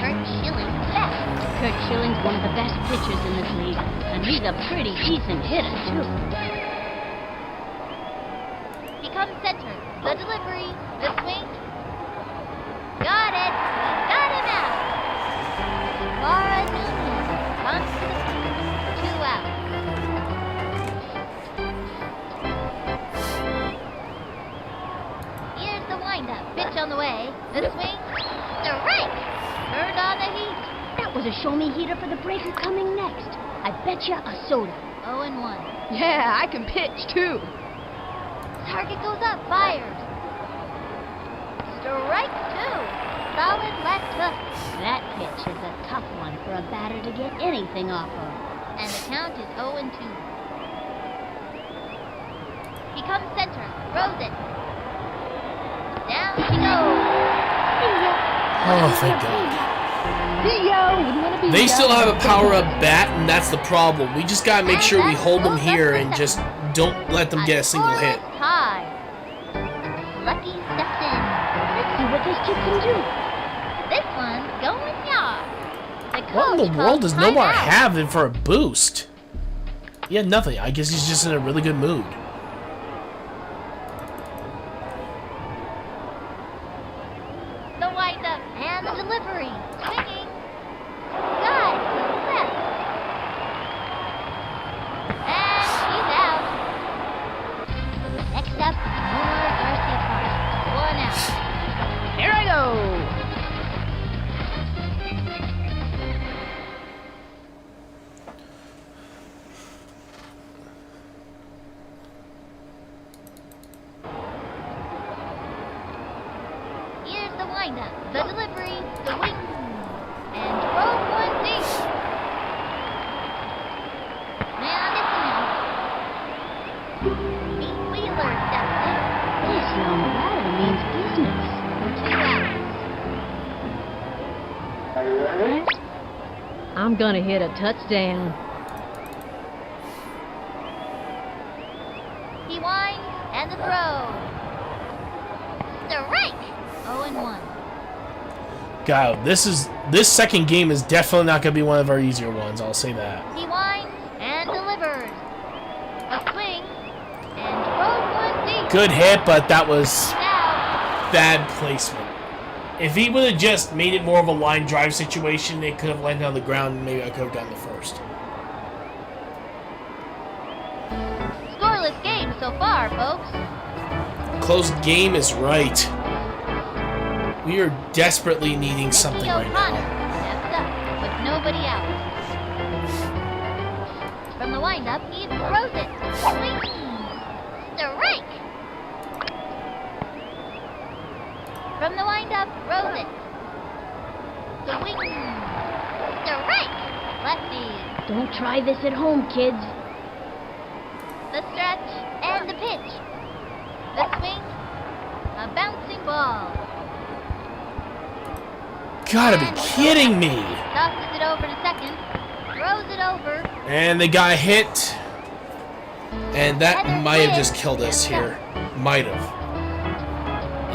B: Kurt Schilling back.
C: Kurt Schilling's one of the best pitchers in this league, and he's a pretty decent hitter, too.
B: He comes center. The delivery. The swing. Got it. Got him out. Laura Nunez comes to the plate. 2 out. Here's the windup. Pitch on the way. The swing. Strike. Turned on the heat.
C: That was a show-me heater for the breaker coming next. I bet you a soda.
B: 0-1.
E: Yeah, I can pitch too.
B: Target goes up. Fires. Strike 2. Solid left hook.
C: That pitch is a tough one for a batter to get anything off of.
B: And the count is 0-2. He comes center. Throws it. Down she goes.
A: Oh, thank God.
E: Theo,
A: They still have a power-up bat, and that's the problem. We just gotta make sure we hold them here and just don't let them get a single hit.
B: Scoreless tie. Lucky steps in.
C: Let's see what this kid can do.
B: This one's going yard. The
A: What in
B: coach
A: the world
B: calls
A: does Nomar
B: timeout.
A: have in for a boost? He had nothing. I guess he's just in a really good mood.
B: The windup and the delivery. Swinging. Side to left. And he's out. Next up, Omar Garcia Park. 1 out.
E: here I go.
B: Here's the windup, the delivery, the wing, and throw one deep. Now this one. Pete Wheeler steps in.
C: This young batter means business.
B: 2 outs.
D: I'm gonna hit a touchdown.
B: He winds and the throw. Strike. 0-1.
A: God, this second game is definitely not gonna be one of our easier ones. I'll say that.
B: He winds and delivers. A swing and throw one deep.
A: Good hit, but that was
B: Out.
A: bad placement. If he would have just made it more of a line drive situation, it could have landed on the ground, and maybe I could have gotten the first.
B: Scoreless game so far, folks.
A: Close game is right. We are desperately needing something
B: Nicky
A: right
B: O'Connor
A: now.
B: steps up with nobody out. From the windup, he throws it. Swing. Strike. From the windup, throws it. Swing. Strike. Lefty.
C: Don't try this at home, kids.
B: The stretch and the pitch. The swing. A bouncing ball.
A: Gotta be kidding me!
B: Tosses it over to second. Throws it over.
A: And they got hit. And that might have just killed us here. Might have.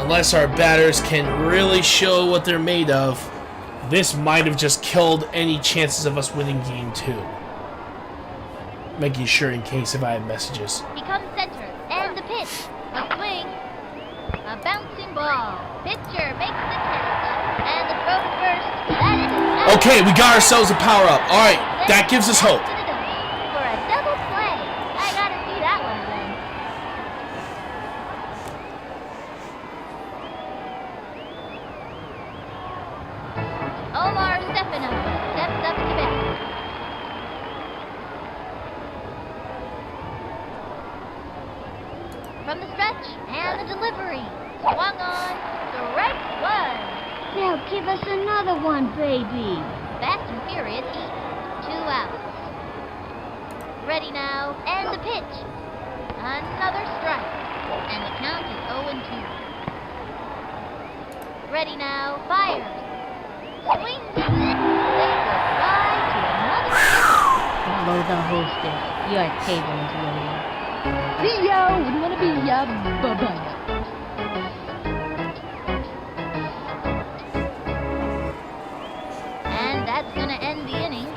A: unless our batters can really show what they're made of, this might have just killed any chances of us winning game 2. Making sure in case if I have messages.
B: Becomes center, and the pitch. A swing. A bouncing ball. Pitcher makes the catch. And the throw to first. That is it.
A: Okay, we got ourselves a power-up. Alright, that gives us hope.
B: For a double play. I gotta see that one again. Omar Stefano steps up to bat. From the stretch, and the delivery. Swung on, strike one.
C: Now give us another one, baby.
B: Fast and furious heat. 2 outs. Ready now, and the pitch. Another strike. And the count is 0-2. Ready now, fires. Swings. Say goodbye to another pitch.
D: Follow the hostess. Your table's ready.
E: See ya! Wouldn't want to be ya, bye-bye.
B: And that's gonna end the inning.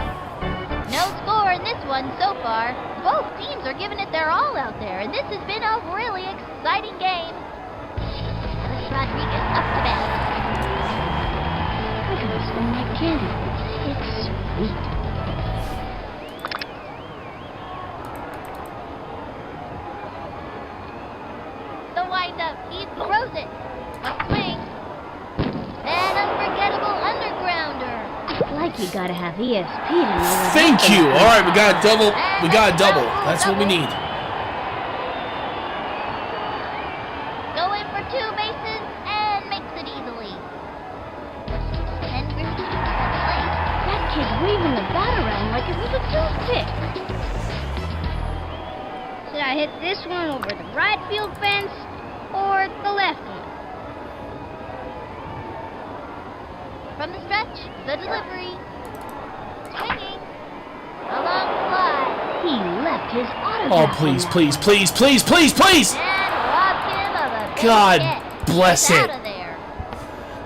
B: No score in this one so far. Both teams are giving it their all out there, and this has been a really exciting game. Alex Rodriguez up to bat.
C: I can smell like candy. It's sweet.
B: The windup, he throws it. A swing. An unforgettable undergrounder.
C: Like you gotta have ESP to know what
A: Thank
C: happens.
A: you. Alright, we got a double. We got a double. That's what we need.
B: Going for 2 bases and makes it easily. And Griffey at the plate.
C: That kid's waving the bat around like it was a toothpick.
F: Should I hit this one over the right field fence or the left one?
B: From the stretch, the delivery. Swinging. A long fly.
C: He left his autograph.
A: Oh, please, please, please, please, please, please!
B: And robbed him of a big
A: God
B: hit.
A: bless
B: He's
A: it.
B: out of there.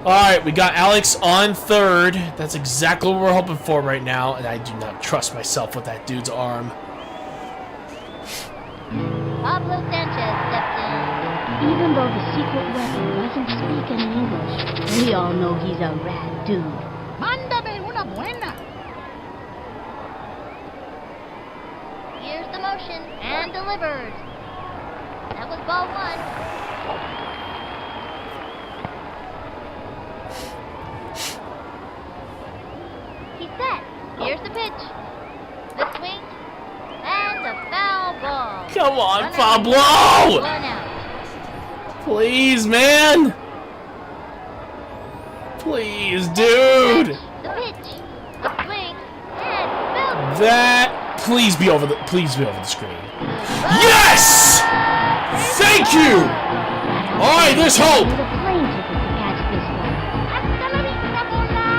A: Alright, we got Alex on third. That's exactly what we're hoping for right now, and I do not trust myself with that dude's arm.
B: Pablo Sanchez steps in.
C: Even though the secret weapon doesn't speak any English, we all know he's a rad dude.
E: Mándame una buena.
B: Here's the motion and delivers. That was ball 1. He's set. Here's the pitch. The swing. And the foul ball.
A: Come on,
B: 1 out.
A: Pablo!
B: 1 out.
A: Please, man! Please, dude!
B: The pitch. The swing. And foul.
A: That please be over the screen. Yes! Thank you! Alright, there's hope!
C: Need a plane ticket to catch this one.
F: Hasta la vista, bola.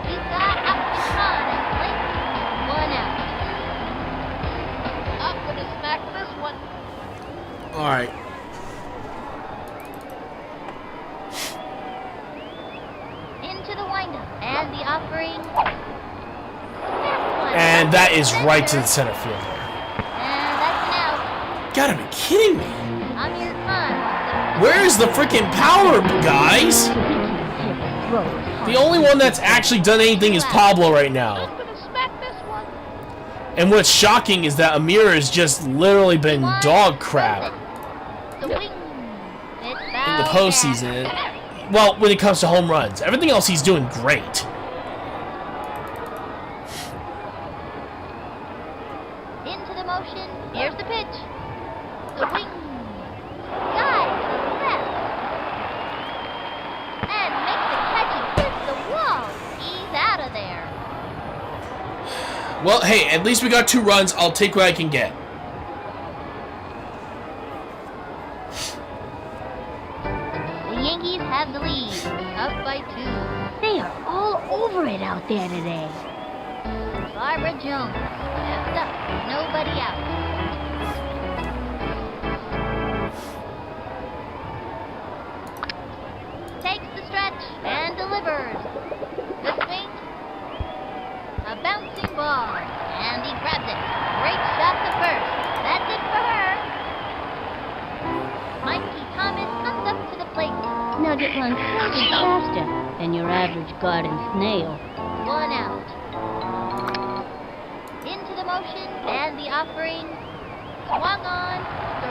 B: He's got up and on and Blake. 1 out. Up gonna smack this one.
A: Alright.
B: Into the windup. And the offering.
A: And that is right to the center fielder.
B: And that's an out.
A: Gotta be kidding me.
B: Amir Khan.
A: Where's the freaking power, guys? The only one that's actually done anything is Pablo right now.
F: Gonna smack this one.
A: And what's shocking is that Amir has just literally been dog crap
B: The wing. It's
A: in the postseason. Well, when it comes to home runs. Everything else he's doing great.
B: Into the motion. Here's the pitch. The wing. Dive to the left. And makes the catch and hits the wall. He's out of there.
A: Well, hey, at least we got 2 runs. I'll take what I can get.
B: The Yankees have the lead, up by 2.
C: They are all over it out there today.
B: Barbara Jones steps up, nobody out. Takes the stretch and delivers. The swing, a bouncing ball, and he grabs it. Great shot to first. That's it for her. Mikey Thomas comes up to the plate.
C: Nugget runs slightly faster than your average garden snail.
B: 1 out. Into the motion and the offering. Swung on.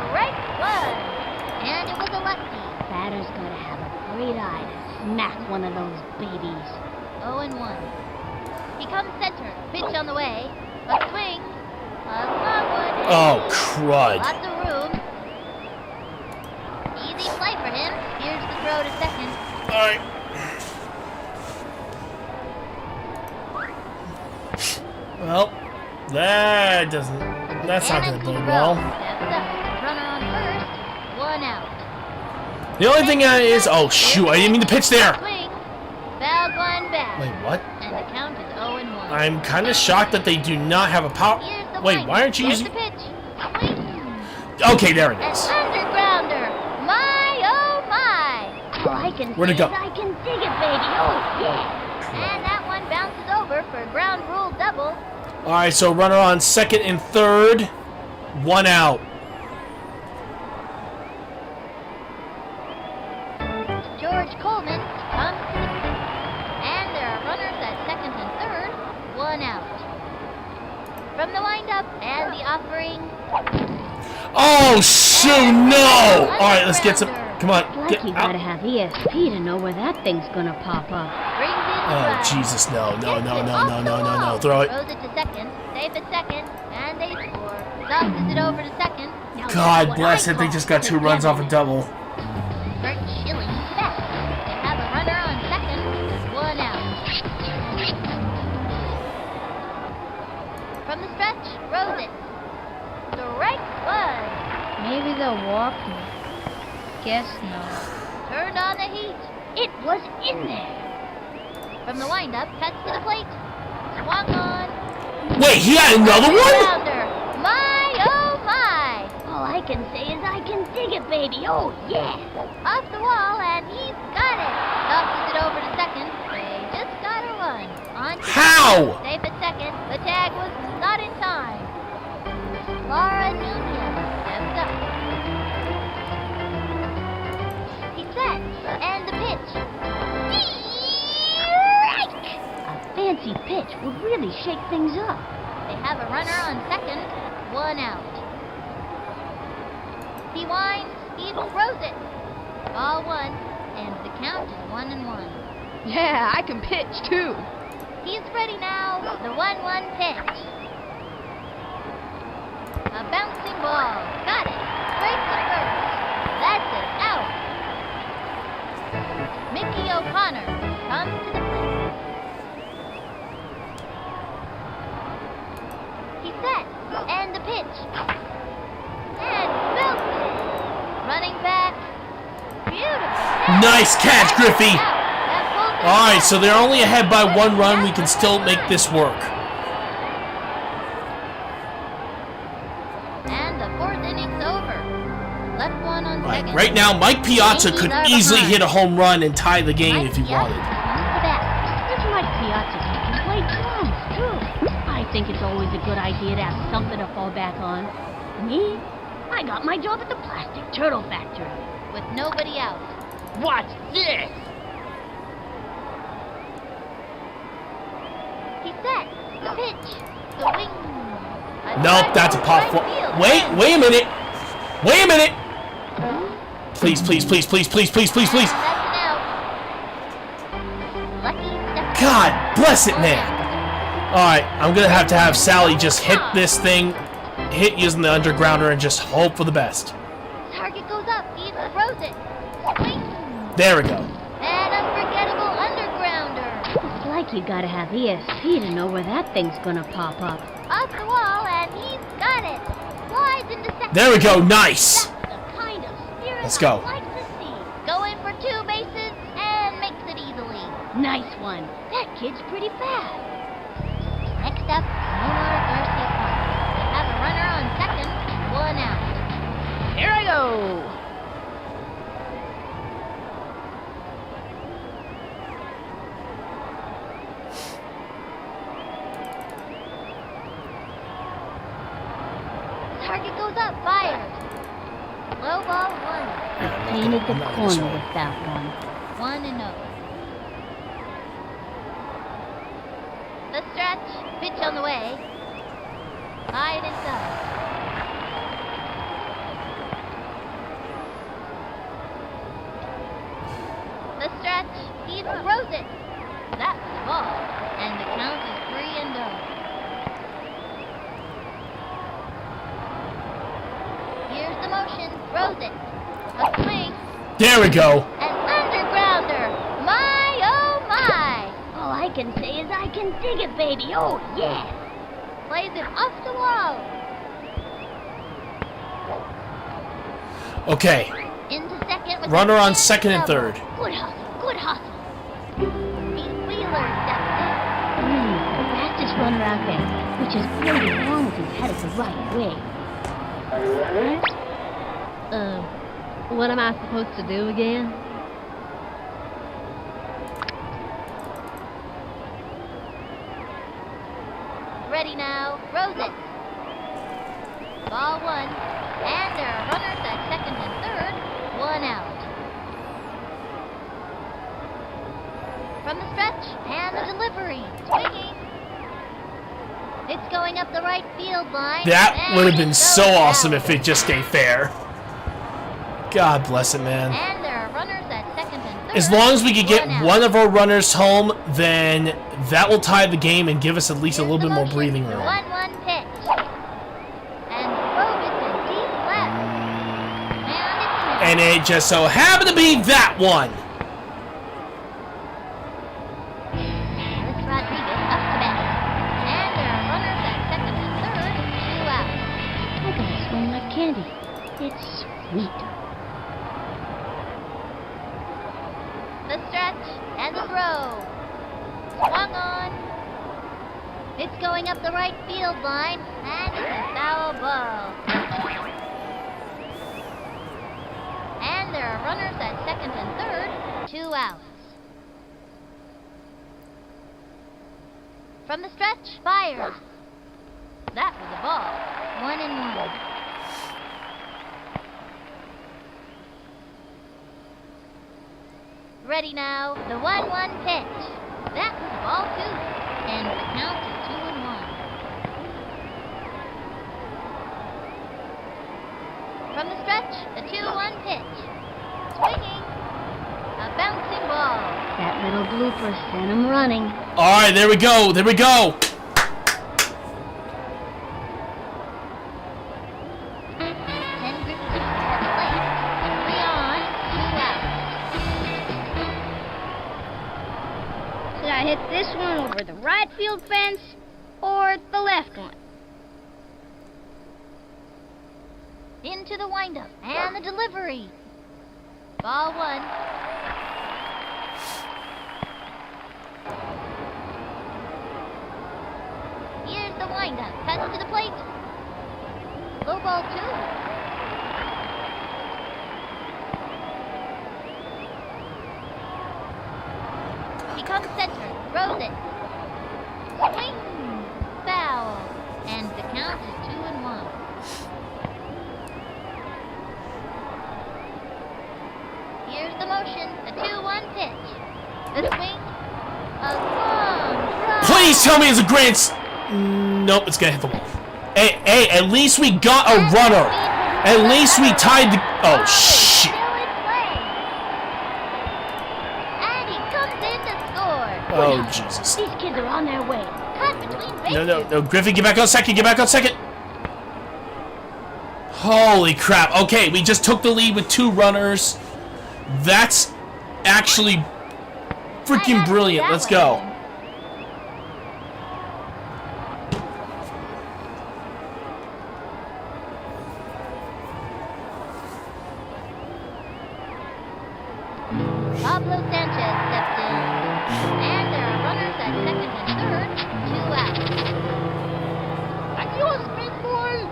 B: Strike 1. And it was a lefty.
C: Batter's gotta have a great eye to smack one of those babies.
B: 0-1. He comes center. Pitch on the way. A swing. A long one.
A: Oh, crud.
B: Lots of room. Easy play for him. Here's the throw to second.
A: Alright. Well, that's not going to bode well.
B: Steps up. Runner on first. 1 out.
A: The only thing is... Oh, shoot. I didn't mean to pitch there.
B: Swing. Fouled one back.
A: Wait, what?
B: And the count is 0-1.
A: I'm kind of shocked that they do not have a power...
B: Here's the
A: Wait,
B: wind.
A: why aren't you
B: There's
A: using...
B: the pitch. Swing.
A: Okay, there it
B: An
A: is.
B: undergrounder. My, oh my.
C: All I can
A: Where'd it
C: say
A: go?
C: is I can dig it, baby. Oh, yeah.
B: And that one bounces over for a ground rule double.
A: Alright, so runner on second and third. 1 out.
B: George Coleman comes to the plate. And there are runners at second and third. 1 out. From the windup and the offering.
A: Oh, shoot, no! Alright, let's get some... Come on,
C: Like
A: get
C: you
A: out.
C: gotta have ESP to know where that thing's gonna pop up.
B: Brings in
A: Oh,
B: the
A: Jesus, no, no,
B: Gets
A: no,
B: it
A: no,
B: off
A: no,
B: the
A: no, no, no.
B: wall.
A: Throw it.
B: Throws it to second. Safe at second. And they score. Tosses it over to second.
C: Now
A: God
C: that's what
A: bless
C: I
A: it, they
C: call
A: just got 2 runs off a double.
B: Bert Schilling back. They have a runner on second. 1 out. From the stretch, throws it. Strike 1.
F: Maybe they'll walk me. Guess not.
B: Turned on the heat.
C: It was in there.
B: From the windup, cuts to the plate. Swung on.
A: Wait, he had another one?
B: Rounder. My, oh my.
C: All I can say is I can dig it, baby. Oh, yeah.
B: Off the wall, and he's got it. Tosses it over to second. They just got a run. On to
A: How?
B: safe at second. The tag was not in time. Laura Nunez steps up. He's set. And the pitch. Strike!
C: A fancy pitch would really shake things up.
B: They have a runner on second. 1 out. He winds. He throws it. Ball 1. And the count is 1-1.
E: Yeah, I can pitch too.
B: He's ready now. The 1-1 pitch. A bouncing ball. Got it. Straight to first. That's it. Out. Mickey O'Connor comes to the plate. He's set. And the pitch. And belted. Running back. Beautiful.
A: Nice catch, Griffey.
B: Out. That pulls it
A: Alright,
B: back.
A: so they're only ahead by 1 run. We can still make this work.
B: And the 4th inning's over. Left one on
A: Right,
B: second.
A: right now, Mike Piazza
B: Yankees
A: could
B: are
A: easily
B: behind.
A: hit a home run and tie the game if he
B: Piazza
A: wanted.
B: comes to bat.
C: This Mike Piazza can play drums, too. I think it's always a good idea to have something to fall back on. Me? I got my job at the Plastic Turtle Factory.
B: With nobody out.
G: What's this?
B: He's set. The pitch. The wing.
A: Nope, that's a pop. Wait a minute. Wait a minute. Please, please, please, please, please, please, please, please.
B: That's an out. Lucky step.
A: God bless it, man. Alright, I'm going to have Sally just hit this thing, hit using the undergrounder, and just hope for the best.
B: Target goes up. He throws it. Swing.
A: There we go.
B: An unforgettable undergrounder.
C: It's like You gotta have ESP to know where that thing's gonna pop up.
B: Off the wall, and he's got it. Slides into second.
A: There we go. Nice.
B: That's the kind of spirit
A: Let's go.
B: I like to see. Going for 2 bases and makes it easily.
C: Nice one. That kid's pretty fast.
B: Next up, no more thirsty punts. They have a runner on second, 1 out.
E: Here I go.
B: Target goes up, fired. Low ball 1.
C: Painted the corner with that one.
B: 1-0. The stretch, pitch on the way. High and inside. The stretch, he throws it. That's the ball, and the count is 3-0. Here's the motion, throws it. A swing,
A: There we go.
B: an undergrounder. My, oh my!
C: All I can say is I can dig it, baby. Oh, yeah.
B: Plays it off the wall.
A: Okay.
B: Into second with
A: Runner
B: a
A: on
B: hand
A: second and
B: double.
A: third.
C: Good hustle, good hustle.
B: Wheeler steps
C: The fastest runner out there, which is great as long as he's headed the right way.
D: What am I supposed to do again?
B: in. Ready now. Throws it. Ball 1. And there are runners at second and third. 1 out. From the stretch and the delivery. Swinging. It's going up the right field line.
A: That
B: and
A: would have been
B: it
A: so
B: goes
A: awesome
B: out.
A: if it just stayed fair. God bless it, man.
B: And there are runners at second and third.
A: As long as we could get
B: 1 out.
A: one of our runners home, then that will tie the game and give us at least a little bit more breathing room.
B: 1-1 pitch. And throw it to deep left. And it's in.
A: And it just so happened to be that one.
B: Alex Rodriguez up to bat. And there are runners at second and third. 2 out.
C: I gotta swing like candy. It's sweet.
B: The stretch and the throw. Swung on. It's going up the right field line. And it's a foul ball. And there are runners at second and third. 2 outs. From the stretch, fires. That was a ball. 1-1. Ready now. The 1-1 pitch. That was a ball 2. And the count is 2-1. From the stretch, the 2-1 pitch. Swinging. A bouncing ball.
C: That little blooper sent him running.
A: All right, there we go. There we go.
B: 10 groups at the plate. 3 on, 2 out.
F: Should I hit this one over the right field fence or the left one?
B: Into the windup and the delivery. Ball 1. Here's the windup. Cuts to the plate. Low ball 2. He comes center. Throws it. Swing. Foul. And the count is 2-1. Here's the motion. The 2-1 pitch. The swing. A long drive.
A: Please tell me it's a grand. Nope, it's gonna hit the wall. Hey, at least we got a runner. At least we tied the. Oh shit!
B: Still in play. And he comes in to score.
A: Oh Jesus!
C: These kids are on their way.
B: Cut between bases.
A: No, Griffin, get back on second. Get back on second. Holy crap! Okay, we just took the lead with 2 runners. That's actually freaking brilliant. Let's go.
B: Pablo Sanchez stepped in. And there are runners at second and third, 2 outs.
G: Adios, big boy.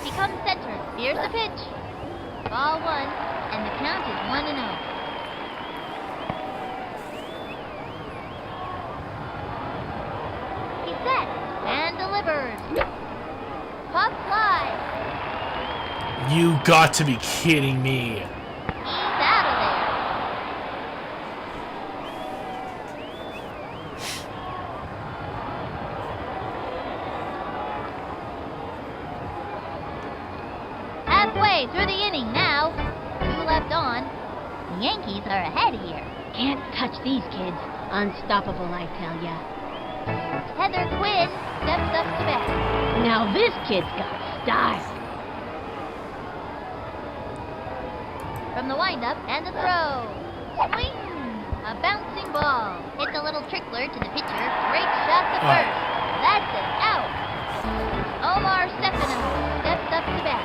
B: Becomes center. Here's the pitch. Ball 1, and the count is 1-0. He's set and delivers. Pop fly.
A: You got to be kidding me.
B: He's out of there. Halfway through the inning now. 2 left on. The Yankees are ahead here.
C: Can't touch these kids. Unstoppable, I tell ya.
B: Heather Quinn steps up to bat.
C: Now this kid's got style.
B: From the windup and the throw. Swing! A bouncing ball. Hits a little trickler to the pitcher. Great shot to first. That's an out. Omar Stefano steps up to bat.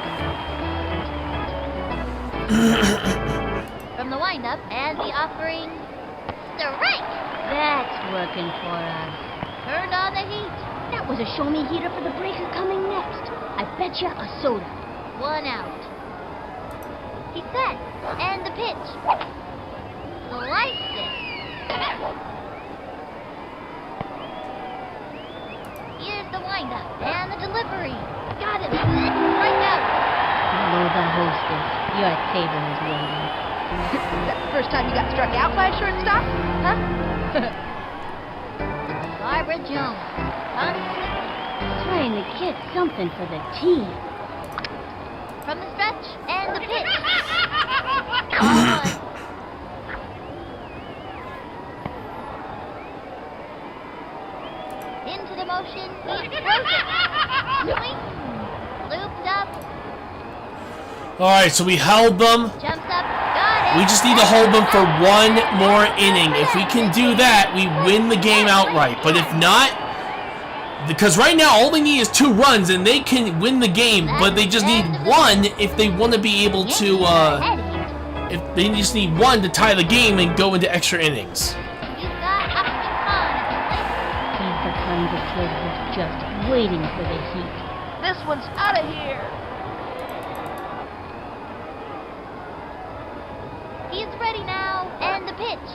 B: From the windup and the offering. Strike!
C: That's working for us.
B: Turned on the heat.
C: That was a show-me heater for the breaker coming next. I betcha a soda.
B: 1 out. He's set. And the pitch. Sliced it. Here's the windup and the delivery. Got him. Right out.
D: Hello, the hostess. Your table is waiting.
E: Is that the first time you got struck out by a shortstop? Huh?
B: Barbara Jones. Constantly.
C: Trying to get something for the team.
B: From the stretch and the pitch. Ball 1. Into the motion. He throws it. Swing. Looped up.
A: Alright, so we held them.
B: Jumps up. Got it.
A: We just need to hold them for 1 more inning. If we can do that, we win the game outright. But if not, because right now all they need is 2 runs and they can win the game, but they just need 1 if they want to be able to, if they just need 1 to tie the game and go into extra innings.
B: He's got Upton Khan at the plate.
C: He's the kind of kid who's just waiting for the heat.
E: This one's out of here.
B: He's ready now. And the pitch.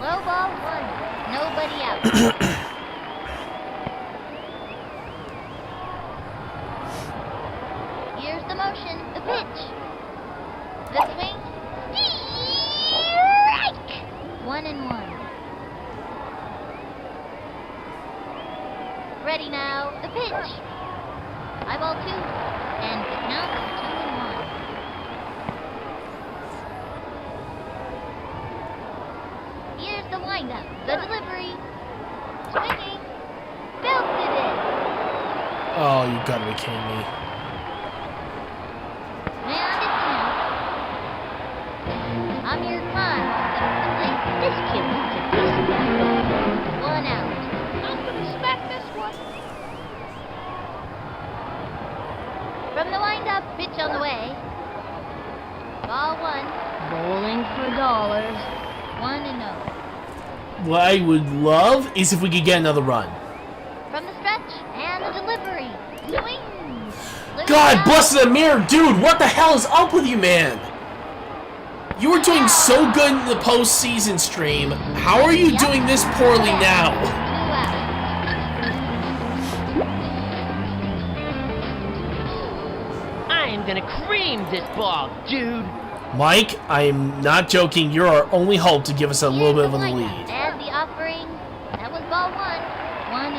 B: Low ball 1. Nobody out. Here's the motion. The pitch. The swing. Strike! 1-1. Ready now. The pitch. High ball 2. And the count is 2-1. Here's the windup. The delivery. Swinging. Belted it.
A: Oh, you gotta be kidding me.
B: And it's in. Amir Khan steps to the plate.
C: This kid needs a decent at-bat.
B: 1 out.
E: I'm gonna smack this one.
B: From the windup, pitch on the way. Ball 1.
C: Bowling for dollars.
B: 1-0.
A: What I would love is if we could get another run.
B: From the stretch and the delivery. Swing. Lift
A: God
B: out.
A: bless the mirror, dude! What the hell is up with you, man? You were doing so good in the postseason stream. How are you doing this poorly now?
B: 2 out.
G: I am gonna cream this ball, dude.
A: Mike, I'm not joking. You're our only hope to give us a little bit of a
B: Here's the
A: lead.
B: windup and the offering. That was ball 1. 1-0.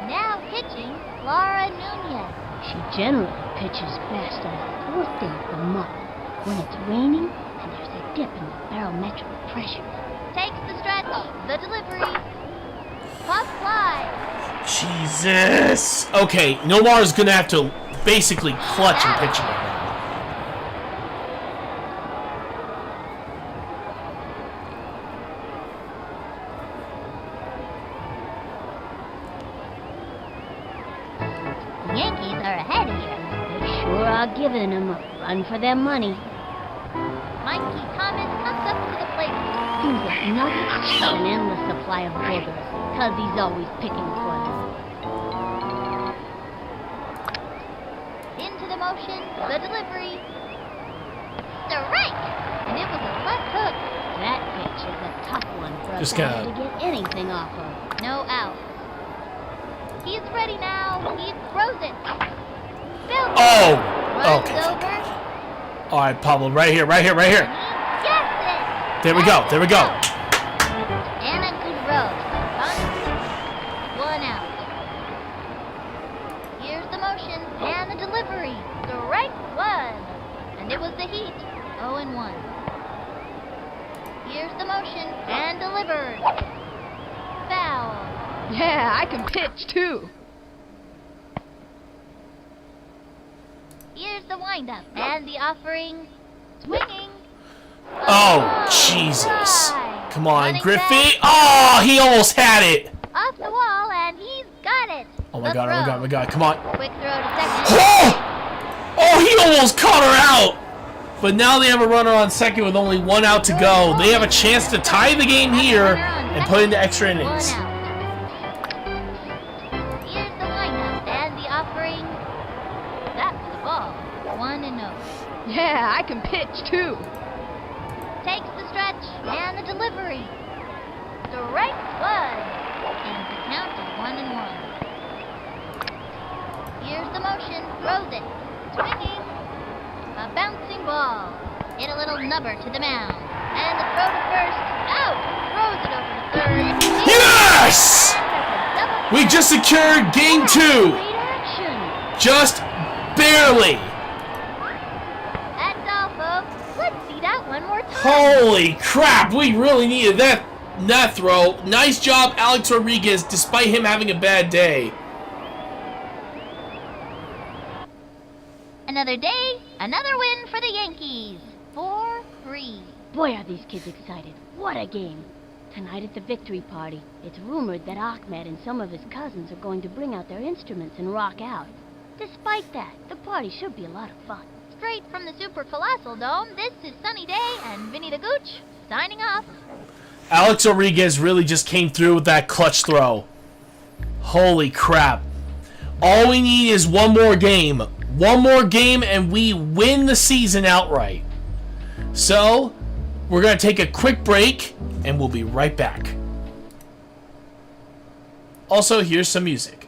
B: Now pitching, Laura Nunez.
C: She generally pitches best on the 4th day of the month, when it's raining and there's a dip in the barometric pressure.
B: Takes the stretch, the delivery. Pop fly.
A: Jesus. Okay, Nomar's gonna have to basically clutch and pitch right now.
B: The Yankees are ahead here.
C: about giving them a run for their money.
B: Mikey Thomas comes up to the plate.
C: Seems like Nuggets has an endless supply of boogers, 'cause he's always picking for them.
B: Into the motion, the delivery. Strike! And it was a left hook.
C: That pitch is a tough one for
A: Just
C: a batter
A: kinda-
C: to get anything off of.
B: No out. He's ready now. He throws it. Fields
A: Oh!
B: runs
A: Okay.
B: over.
A: All right, Pablo, right here, right here, right here.
B: He gets it.
A: There we go, there we go.
B: And a good row. One out. Here's the motion and the delivery. Strike one. And it was the Heat. 0-1. Here's the motion and delivered. Foul.
E: Yeah, I can pitch too.
B: Here's the windup and the offering. Swinging.
A: Oh, Jesus.
B: Strike.
A: Come on,
B: Running
A: Griffey.
B: back,
A: Oh, he almost had it.
B: off the wall, and he's got it.
A: Oh, my
B: The
A: God, oh, my
B: throw.
A: God, oh, my God. Come on.
B: Quick throw to second.
A: Oh! Oh, he almost caught her out. But now they have a runner on second with only 1 out to go. They have a chance to tie the game here and put into extra innings.
B: 1 out. Here's the lineup and the offering. That's the ball. 1-0.
E: Yeah, I can pitch too.
B: Takes the stretch and the delivery. Strike one. And the count is 1-1. Here's the motion. Throws it. Swinging. A bouncing ball. Hit a little nubber to the mound. And the throw to first. Out. Throws it over to third.
A: Yes!
B: And there's a double
A: We just secured game 2.
C: Great action!
A: Just barely.
B: That's all, folks. Let's see that one more time.
A: Holy crap, we really needed that throw. Nice job, Alex Rodriguez, despite him having a bad day.
B: Another day, another win for the Yankees. 4-3.
C: Boy, are these kids excited. What a game. Tonight at the victory party, it's rumored that Ahmed and some of his cousins are going to bring out their instruments and rock out. Despite that, the party should be a lot of fun.
B: Straight from the Super Colossal Dome, this is Sunny Day and Vinny the Gooch signing off.
A: Alex Rodriguez really just came through with that clutch throw. Holy crap. All we need is one more game. One more game and we win the season outright. So, we're going to take a quick break and we'll be right back. Also, here's some music.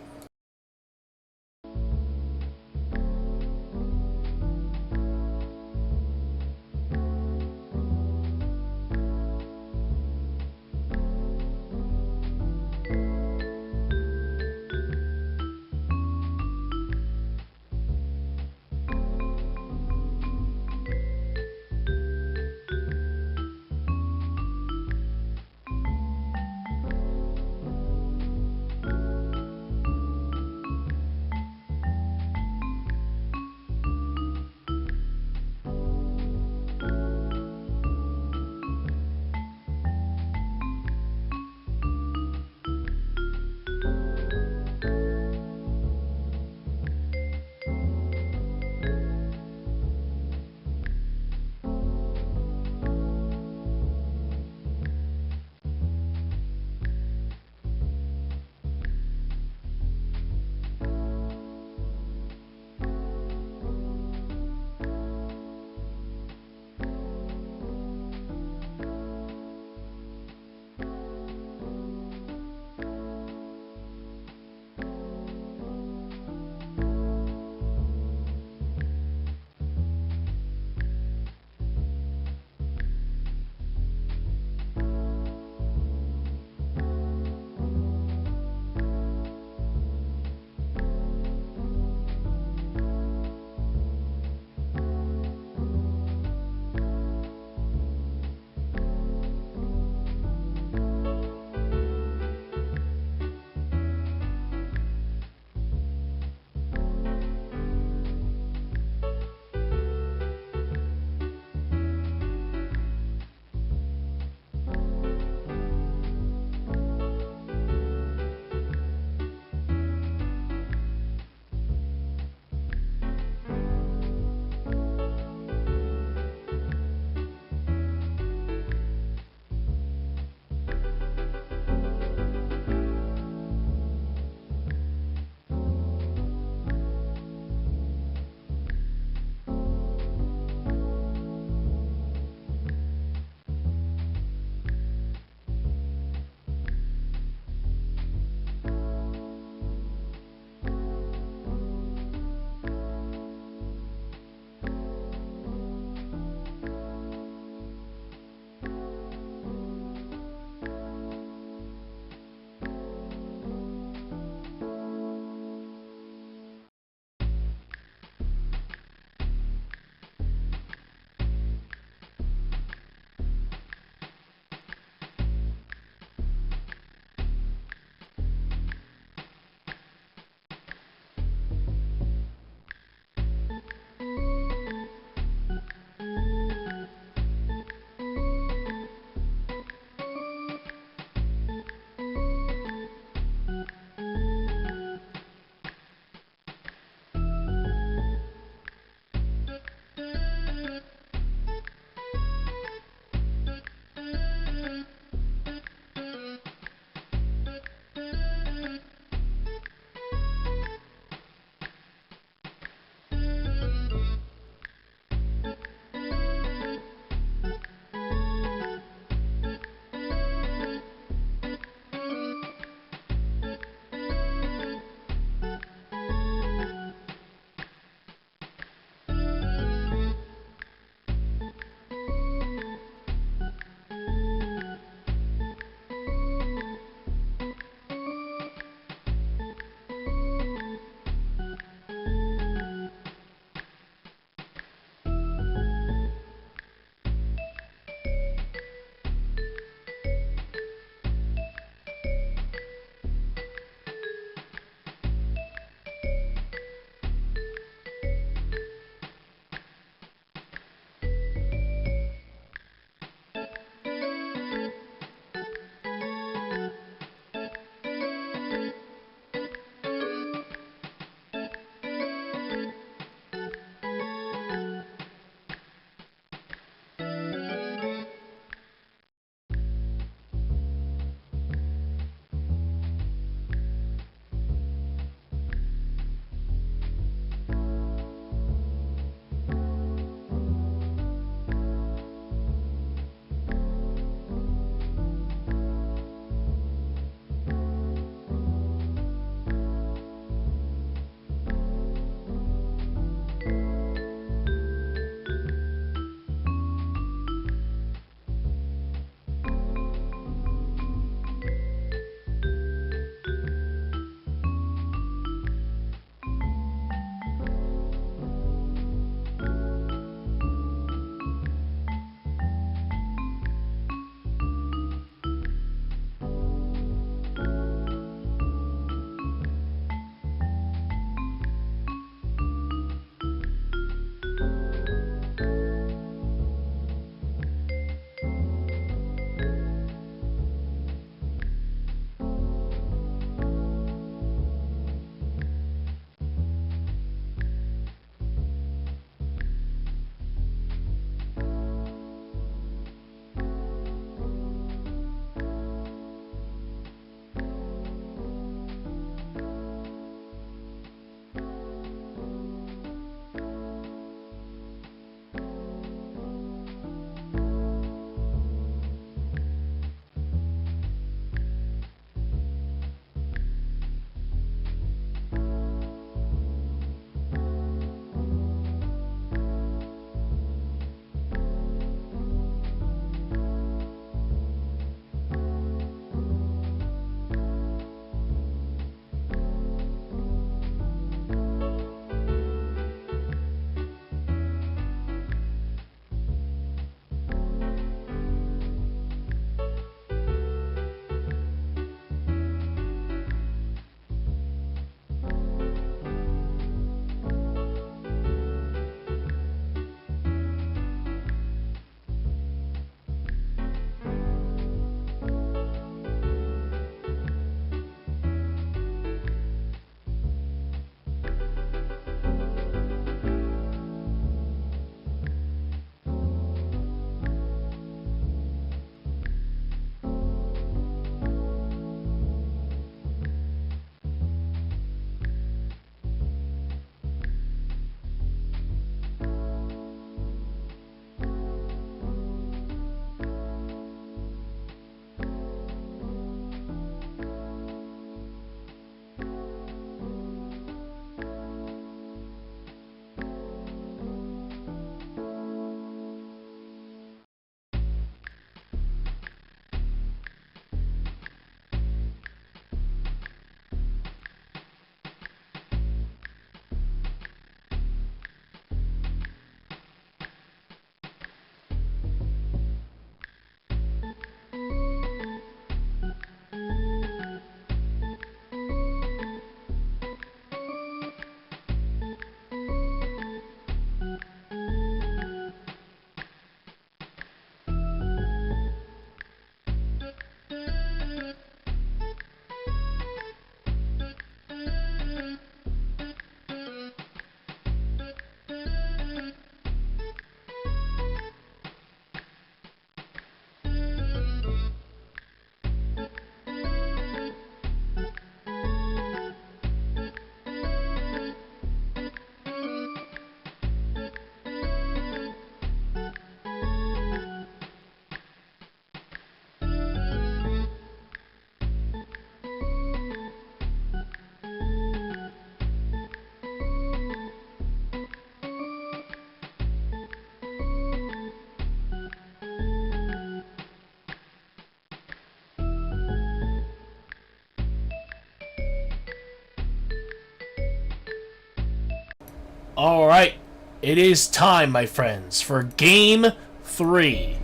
A: All right, it is time, my friends, for Game 3.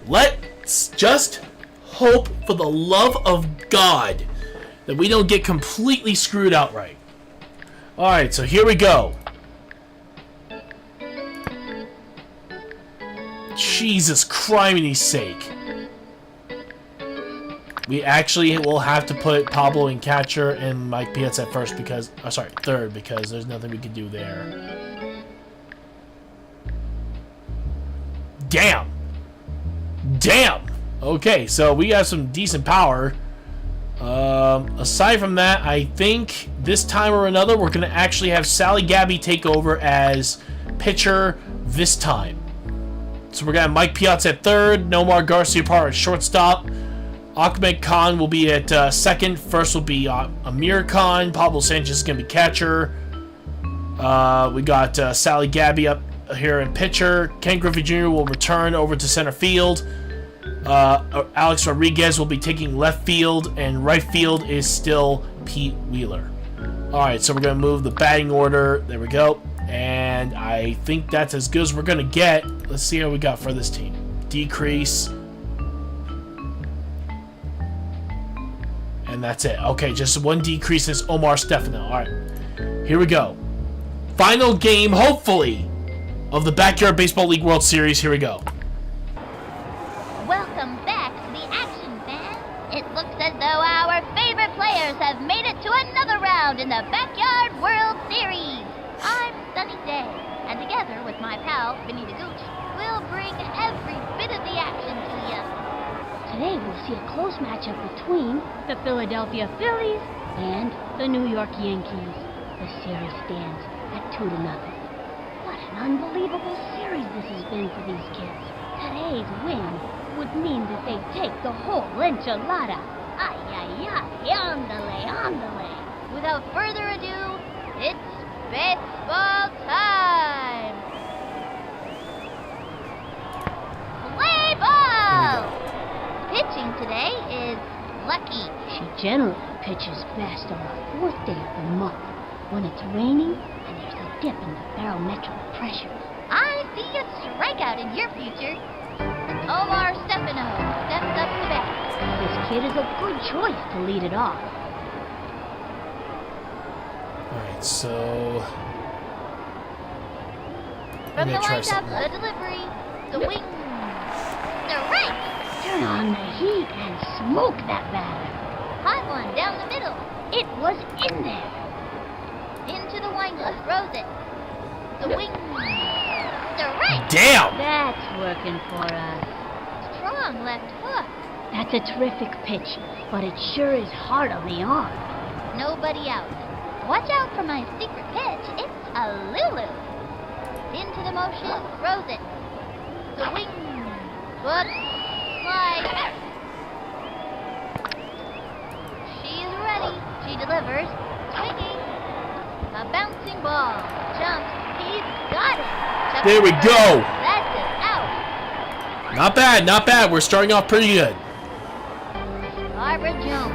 A: Let's just hope, for the love of God, that we don't get completely screwed outright. All right, so here we go. Jesus Christ's sake. We actually will have to put Pablo in catcher and Mike Piazza at first because, third, because there's nothing we can do there. Damn. Okay, so we have some decent power. Aside from that, I think this time or another we're going to actually have Sally Gabby take over as pitcher this time. So we're going to have Mike Piazza at third, Nomar Garcia-Parra at shortstop. Ahmed Khan will be at second. First will be Amir Khan. Pablo Sanchez is going to be catcher. We got Sally Gabby up here in pitcher. Ken Griffey Jr. will return over to center field. Alex Rodriguez will be taking left field. And right field is still Pete Wheeler. Alright, so we're going to move the batting order. There we go. And I think that's as good as we're going to get. Let's see how we got for this team. Decrease. And that's it. Okay, just one decrease is Omar Stefano. Alright, here we go. Final game, hopefully, of the Backyard Baseball League World Series. Here we go.
B: Welcome back to the action, fans. It looks as though our favorite players have made it to another round in the Backyard World Series. I'm Sunny Day, and together with my pal, Vinny the Gooch, we'll bring every bit of the action to you.
C: Today we'll see a close matchup between the Philadelphia Phillies and the New York Yankees. The series stands at 2-0. What an unbelievable series this has been for these kids. Today's win would mean that they take the whole enchilada. Ay, ay, ay, ándale.
B: Without further ado, it's baseball time! Play ball! Pitching today is Lucky.
C: She generally pitches best on the 4th day of the month, when it's raining and there's a dip in the barometric pressure.
B: I see a strikeout in your future. Omar Stefano steps up to bat.
C: This kid is a good choice to lead it off.
A: Alright, so...
B: From the
A: try
B: windup,
A: something.
B: the delivery, the wing, the right.
C: Turn on the heat and smoke that batter.
B: Hot one down the middle.
C: It was in there.
B: Into the windup, throws it. The wing, the right.
A: Damn!
C: That's working for us.
B: Strong left hook.
C: That's a terrific pitch, but it sure is hard on the arm.
B: Nobody out. Watch out for my secret pitch. It's a Lulu. Into the motion, throws it. The wing, foot, slide. She's ready. She delivers. Swinging. A bouncing ball. Jumps. He's got it. Chuck
A: There we
B: it.
A: go.
B: That's it. Out.
A: Not bad, not bad. We're starting off pretty good.
B: Barbara Jones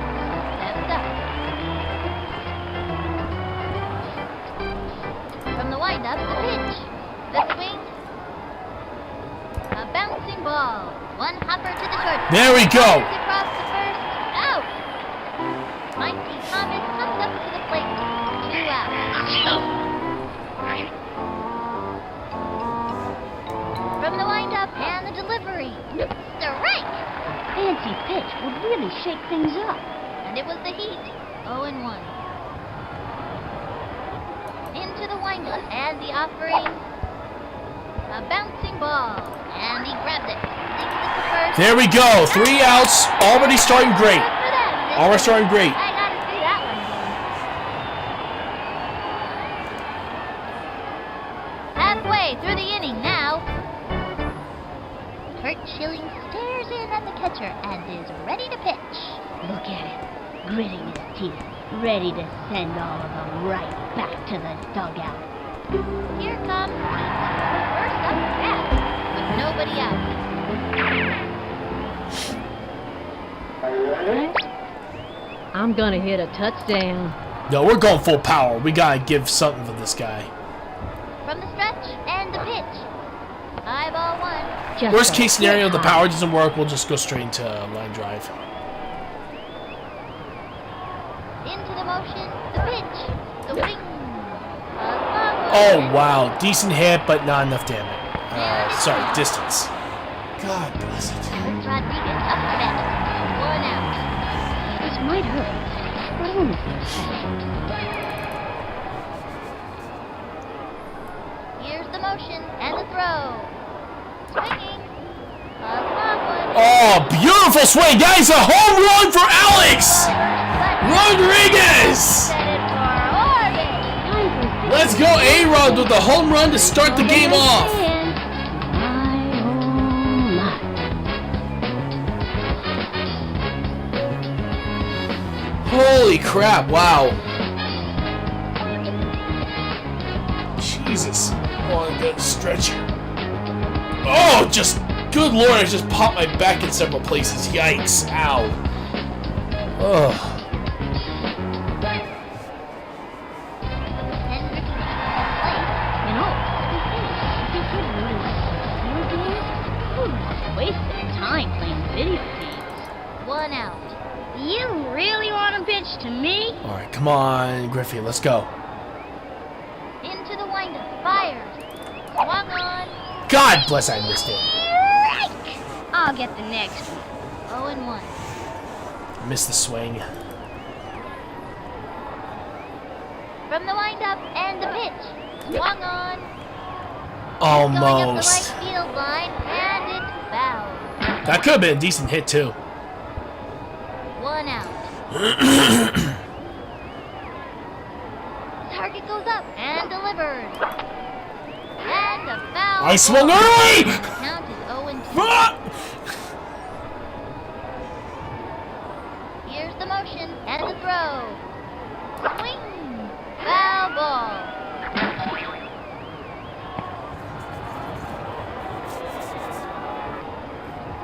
B: steps up. From the windup, the pitch. The swing. A bouncing ball. One hopper to the short.
A: There we go.
B: Across the first. Out. Mikey Thomas comes up to the plate. 2 out. From the windup and the delivery. Strike.
C: Fancy pitch would really shake things up.
B: And it was the Heat. 0-1. Into the windup and the offering. A bouncing ball. And he grabs it. Sings it to first.
A: There we go. 3 outs. Already starting great.
B: Good for them.
A: Already starting great.
B: I gotta see that one again. Halfway through the inning now. Kurt Schilling stares in at the catcher and is ready to pitch.
C: Look at him, gritting his teeth, ready to send all of them right back to the dugout.
B: Here comes first up bat with nobody out.
D: I'm gonna hit a touchdown.
A: No, we're going full power. We gotta give something for this guy.
B: From the stretch and the pitch. High ball one.
C: Just
A: Worst
C: a
A: case scenario,
C: bit
A: the
C: high.
A: power doesn't work. We'll just go straight into line drive.
B: Into the motion. The pitch. The swing.
A: Oh, wow. Decent hit, but not enough damage. Sorry, distance. God bless it.
B: Alex Rodriguez up to bat. 1 out.
C: This might hurt, but only for a second.
B: Here's the motion and the throw. Swinging. A long one.
A: Oh, beautiful swing. That is a home run for Alex Rodriguez.
B: Set it for orbit.
A: Let's go, A-Rod, with the home run to start the game off. Holy crap, wow. Jesus. Oh, I'm gonna stretch here. Oh, just, good lord, I just popped my back in several places. Yikes. Ow. Ugh.
C: Waste their time playing video games.
B: 1 out.
F: You really want to pitch to me?
A: Alright, come on, Griffey, let's go.
B: Into the windup. Fires. Swung on.
A: God bless, I missed it.
F: Strike! I'll get the next one.
B: 0-1.
A: Missed the swing.
B: From the windup and the pitch. Swung on. Going up the
A: Almost.
B: right field line, and it's foul.
A: That could have been a decent hit, too.
B: 1 out. Target goes up and delivered. And a foul.
A: I swung early!
B: Count is 0-2.
A: Ah!
B: Here's the motion and the throw. Swing. Foul ball.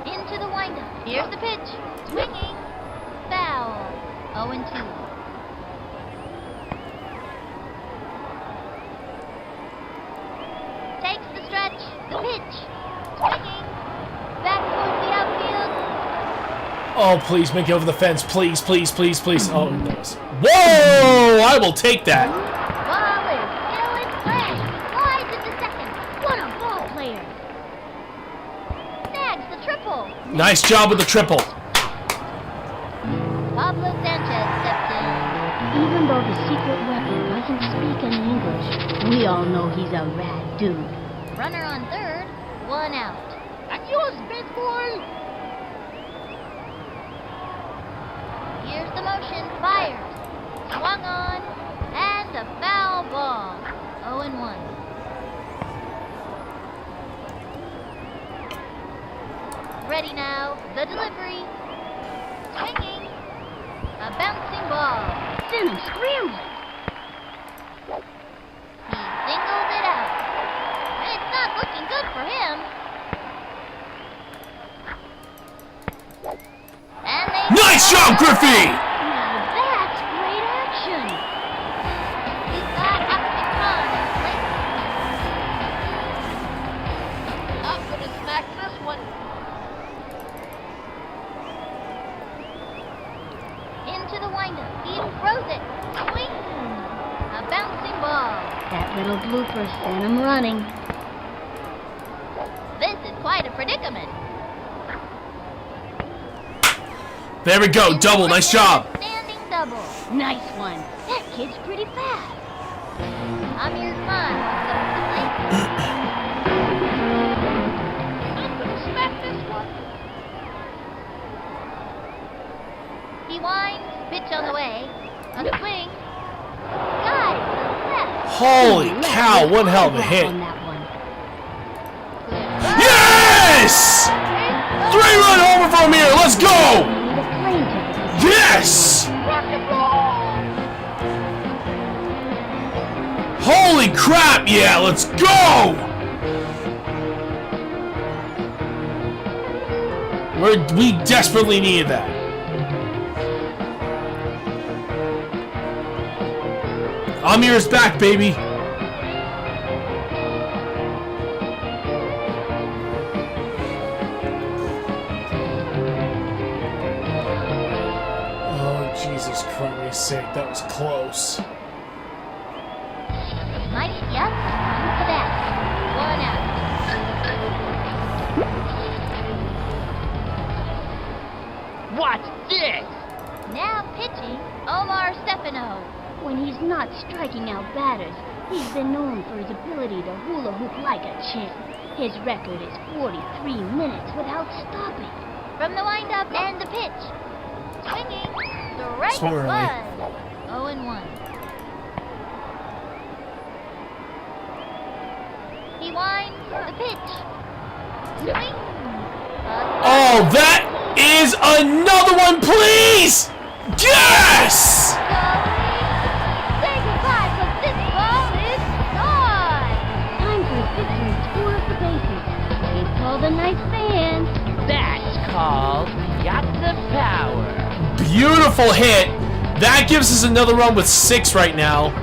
B: Into the windup. Here's the pitch. Swinging. Foul. 0-2. Takes the stretch. The pitch. Swinging. Back towards the outfield.
A: Oh, please, make it over the fence. Please, please, please, please. Oh, it does. Whoa! I will take that.
B: Ball is still in play. Slides into second.
C: What a ball player!
B: Snags the triple.
A: Nice job with the triple.
B: Pablo Sanchez steps in.
C: Even though the secret weapon doesn't speak any English, we all know he's a rad dude.
B: Runner on third. 1 out.
G: That's yours, big boy.
B: Here's the motion. Fires. Swung on. And a foul ball. 0-1. Ready now. The delivery. Swinging. A bouncing ball.
C: Then I'm scrambling.
B: He singled it out. It's not looking good for him. And they
A: Nice job, Griffey!
C: Now that's great action.
B: He's got up to come and play.
G: I'm gonna smack this one.
B: Into the windup. He throws it. Swing. A bouncing ball.
C: That little blooper sent him running.
B: This is quite a predicament.
A: There we go, double, nice job.
B: Standing double.
C: Nice one. That kid's pretty fast.
B: Amir's mind.
G: I'm gonna smack this one.
B: He winds. Pitch on the way. A swing. Got it to the left.
A: Holy cow, one hell of a hit.
C: On that one.
A: Yes! 3-run homer for Amir, let's go!
C: Need a plane ticket.
A: Yes! Holy crap, yeah, let's go! We desperately needed that. Amir's back, baby. Jesus Christ's sake, that was close.
B: Mighty up to that. 1 out.
G: What's this?
B: Now pitching, Omar Stefano.
C: When he's not striking out batters, he's been known for his ability to hula hoop like a champ. His record is 43 minutes without stopping.
B: From the windup and the pitch. Swinging, strike
A: Swung early.
B: 1. 0-1. He winds the pitch. Swing.
A: Oh, that is another one, please! Yes!
B: Say goodbye, 'cause this ball is gone.
C: Time for a victory tour of the bases. It's called a night stand.
G: That's called Piazza Power.
A: Beautiful hit. That gives us another run with 6 right now.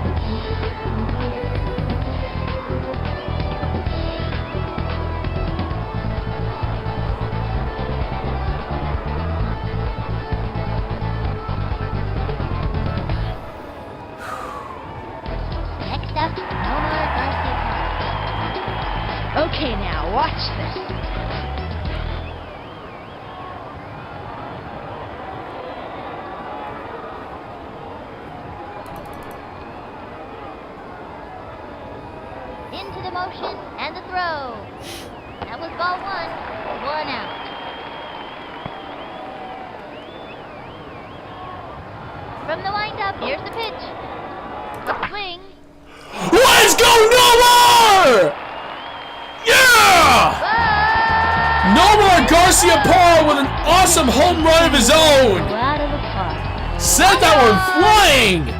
B: Next up, Omar Garcia.
E: Okay, now, watch this.
B: Into the motion and the throw. That was ball 1. 1 out. From the windup, here's the pitch. The swing.
A: Let's go, Nomar! Yeah! Nomar Garcia Parra with an awesome home run of his own.
C: Out of the park.
A: Sent that one flying.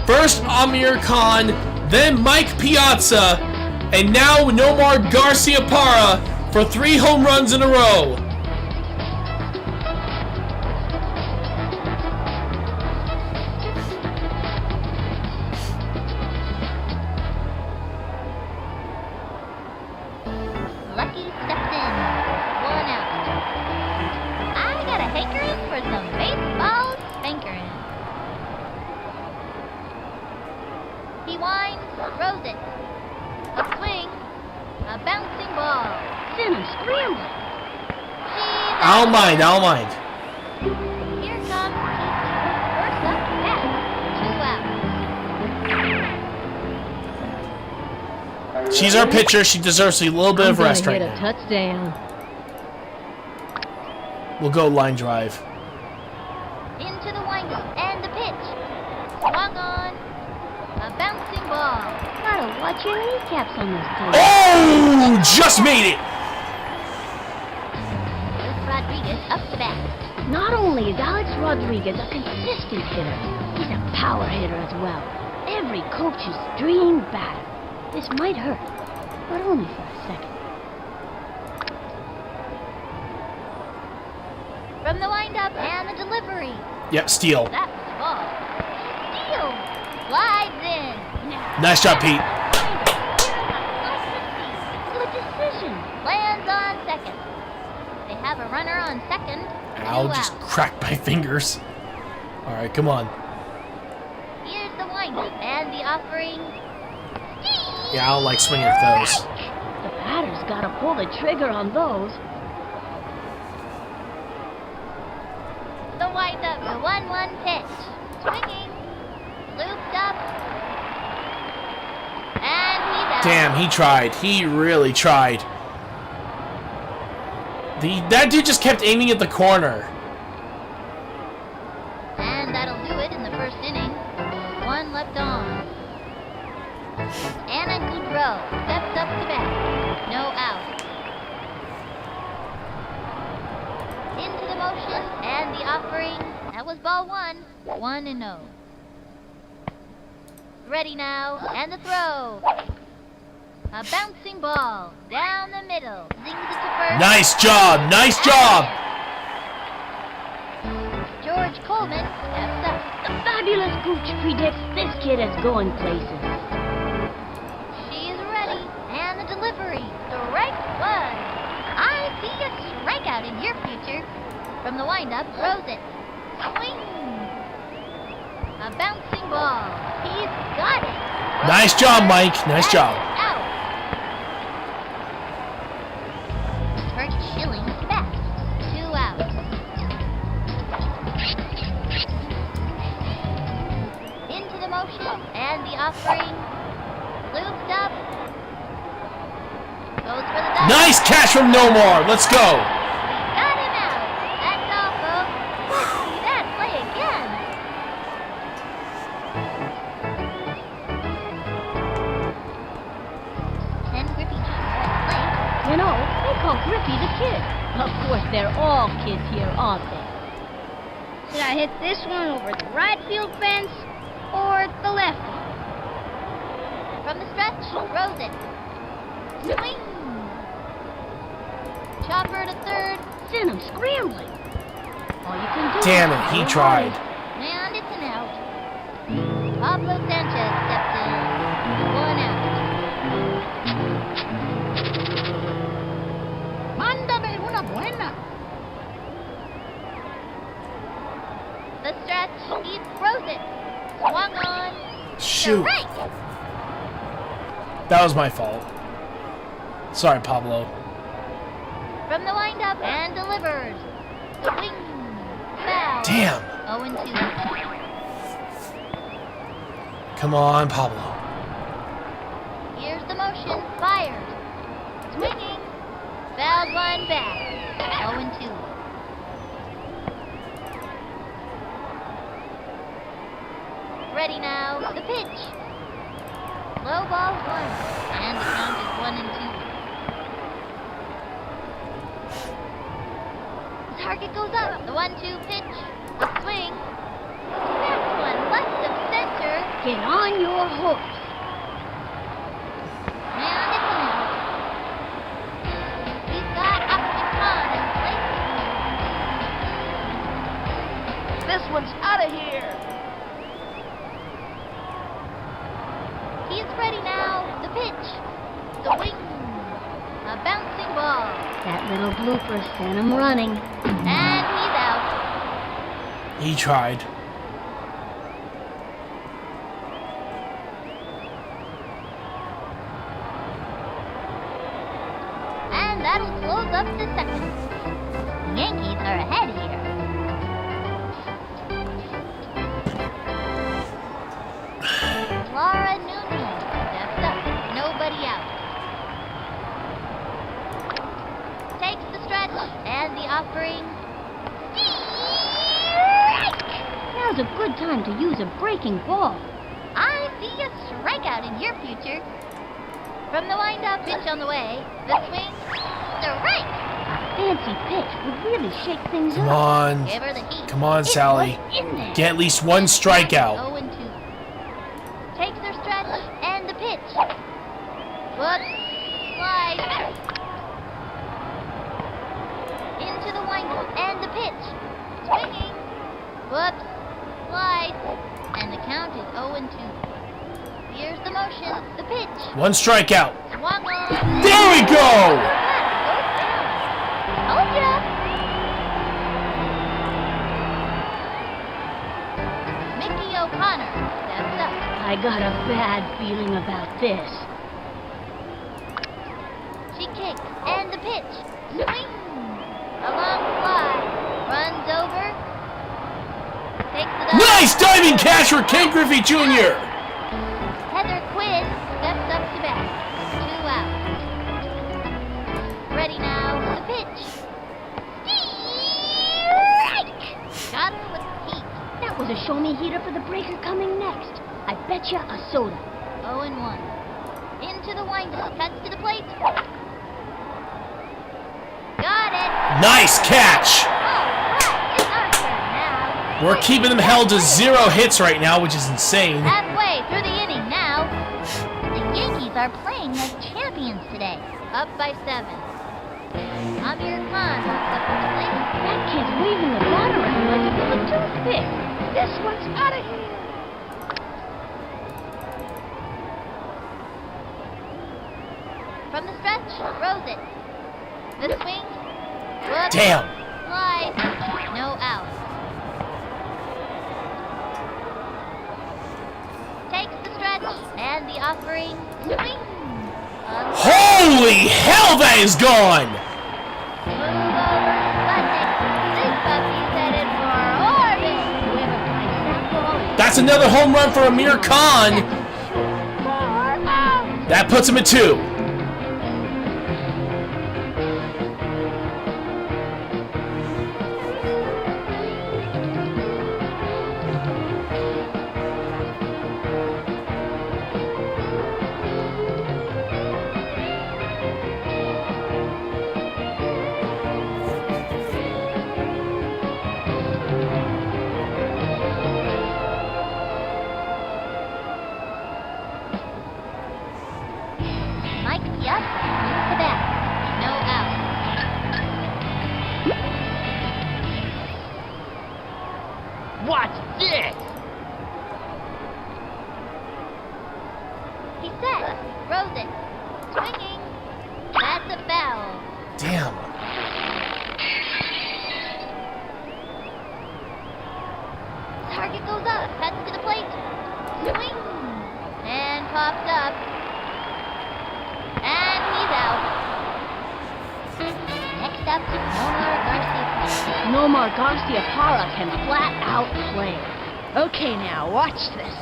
A: First Amir Khan, then Mike Piazza, and now Nomar Garcia Parra for 3 home runs in a row.
B: Lucky steps in. 1 out. I got a hankering for some baseball spankering. He winds, throws it. A swing, a bouncing ball.
C: Send him scrambling.
B: She's
A: I don't mind.
B: Here comes first up bat. 2 outs.
A: She's our pitcher. She deserves a little bit of rest right
D: hit a
A: now.
D: touchdown.
A: We'll go line drive.
B: Into the windup and the pitch. Swung on. A bouncing ball.
C: Gotta watch your kneecaps on this thing.
A: Oh, just made it.
B: Luke Rodriguez up to bat.
C: Not only is Alex Rodriguez a consistent hitter, he's a power hitter as well. Every coach's dream batter. This might hurt, but only for a second.
B: From the windup and the delivery.
A: Yep, steal.
B: That's the ball. Steal. Slides in.
A: Nice job, Pete.
C: Good decision.
B: Lands on second. They have a runner on second.
A: I'll
B: 2
A: just
B: outs.
A: crack my fingers. All right, come on.
B: Here's the windup and the offering.
A: Yeah, I don't like swinging at those.
C: The batter's gotta pull the trigger on those.
B: The windup, the 1-1 pitch. Swinging. Looped up. And he's out.
A: Damn, he tried. He really tried. That dude just kept aiming at the corner.
B: And that'll do it in the first inning. 1 left on. Anna Goudreau steps up to bat. No out. Into the motion and the offering. That was ball 1. 1-0. Ready now, and the throw. A bouncing ball down the middle. Zings it to first.
A: Nice job. Nice job.
B: George Coleman steps up.
C: The fabulous Gooch predicts this kid is going places.
B: She's ready, and the delivery. Strike 1. I see a strikeout in your future. From the windup, throws it. Swing! A bouncing ball. He's got it.
A: Nice job, Mike. Nice job.
B: Out. Kurt Schilling's back. 2 out. Into the motion and the offering. Looped up. Goes for the double.
A: Nice catch from Nomar. Let's go.
B: Got him out. That's all, folks. Let's see that play again. Ken Griffey Jr. at the plate.
C: You know, they call Griffey the kid. Of course, they're all kids here, aren't they?
F: Should I hit this one over the right field fence or the left one?
B: From the stretch, throws it. Swing! Chopper to third.
C: Send him scrambling. All you can do
A: Damn
C: is
A: it, he
C: hold
A: tried.
C: on.
B: And it's an out. Pablo Sanchez steps in. 1 out. Mándame una buena. The stretch, he throws it. Swung on.
A: Shoot.
B: Strike.
A: That was my fault. Sorry, Pablo.
B: From the windup and delivers. Swing. Foul.
A: Damn.
B: 0-2.
A: Come on, Pablo.
B: Here's the motion. Fires. Swinging. Fouled one back. 0-2. Ready now. The pitch. Low ball 1. And the count is 1-2. The target goes up. The 1-2 pitch. The swing. That's one left of center.
C: Get on your horse.
B: And it's an out. He's got up to Khan and plate.
E: This one's out of here.
B: He's ready now. The pitch. The wing. A bouncing ball.
C: That little blooper sent him running.
B: And he's out.
A: He tried.
B: And that'll close up the second. The Yankees are ahead here. Laura Nunez steps up. Nobody out. Takes the stretch and the offering. Strike!
C: Now's a good time to use a breaking ball.
B: I see a strikeout in your future. From the windup, pitch on the way. The swing. Strike!
C: Fancy pitch would really shake things
A: Come
C: up.
A: on.
B: Give her the heat.
A: Come on, Sally.
C: Was in there.
A: Get at least one strikeout.
B: 0-2. Takes her stretch and the pitch. Whoops. Slide. Into the windup and the pitch. Swinging. Whoops. Slide. And the count is 0-2. Here's the motion. The pitch.
A: One strikeout.
B: Swung on.
A: There we go!
B: Told ya. Mickey O'Connor steps up.
C: I got a bad feeling about this.
B: She kicks and the pitch. Swing. A long fly. Runs over. Takes it up.
A: Nice diving catch for Ken Griffey Jr.
B: Heather Quinn steps up to bat. 2 out. Ready now. The pitch. Strike! Got her with heat.
C: That was a show-me heater for the breaker coming next. I betcha a soda.
B: 0-1. Into the windup. Cuts to the plate. Got it.
A: Nice catch.
B: All right. It's our turn now.
A: We're keeping them held to 0 hits right now, which is insane.
B: Halfway through the inning now. The Yankees are playing as champions today. Up by 7. Amir Khan walks up to the plate.
C: That kid's waving the bat around like it was a toothpick.
E: This one's out of here.
B: From the stretch, throws it. The swing. Whoops. up.
A: Damn.
B: Slide. No out. Takes the stretch and the offering. Swing.
A: Holy hell, that is gone!
B: Move over. Button. This puppy's headed for orbit.
C: Whoever finds that ball is
A: That's another home run for Amir Khan. That puts him at 2.
B: Mike, yep. Use the bat. No out.
G: Watch this!
B: He's set. Throws it. Swinging. That's a foul.
A: Damn.
B: Target goes up. Cuts to the plate. Swing. And pops up. And he's out. Next up, Omar Garcia.
C: Nomar Garcia Parra can flat out play.
E: Okay, now, watch this.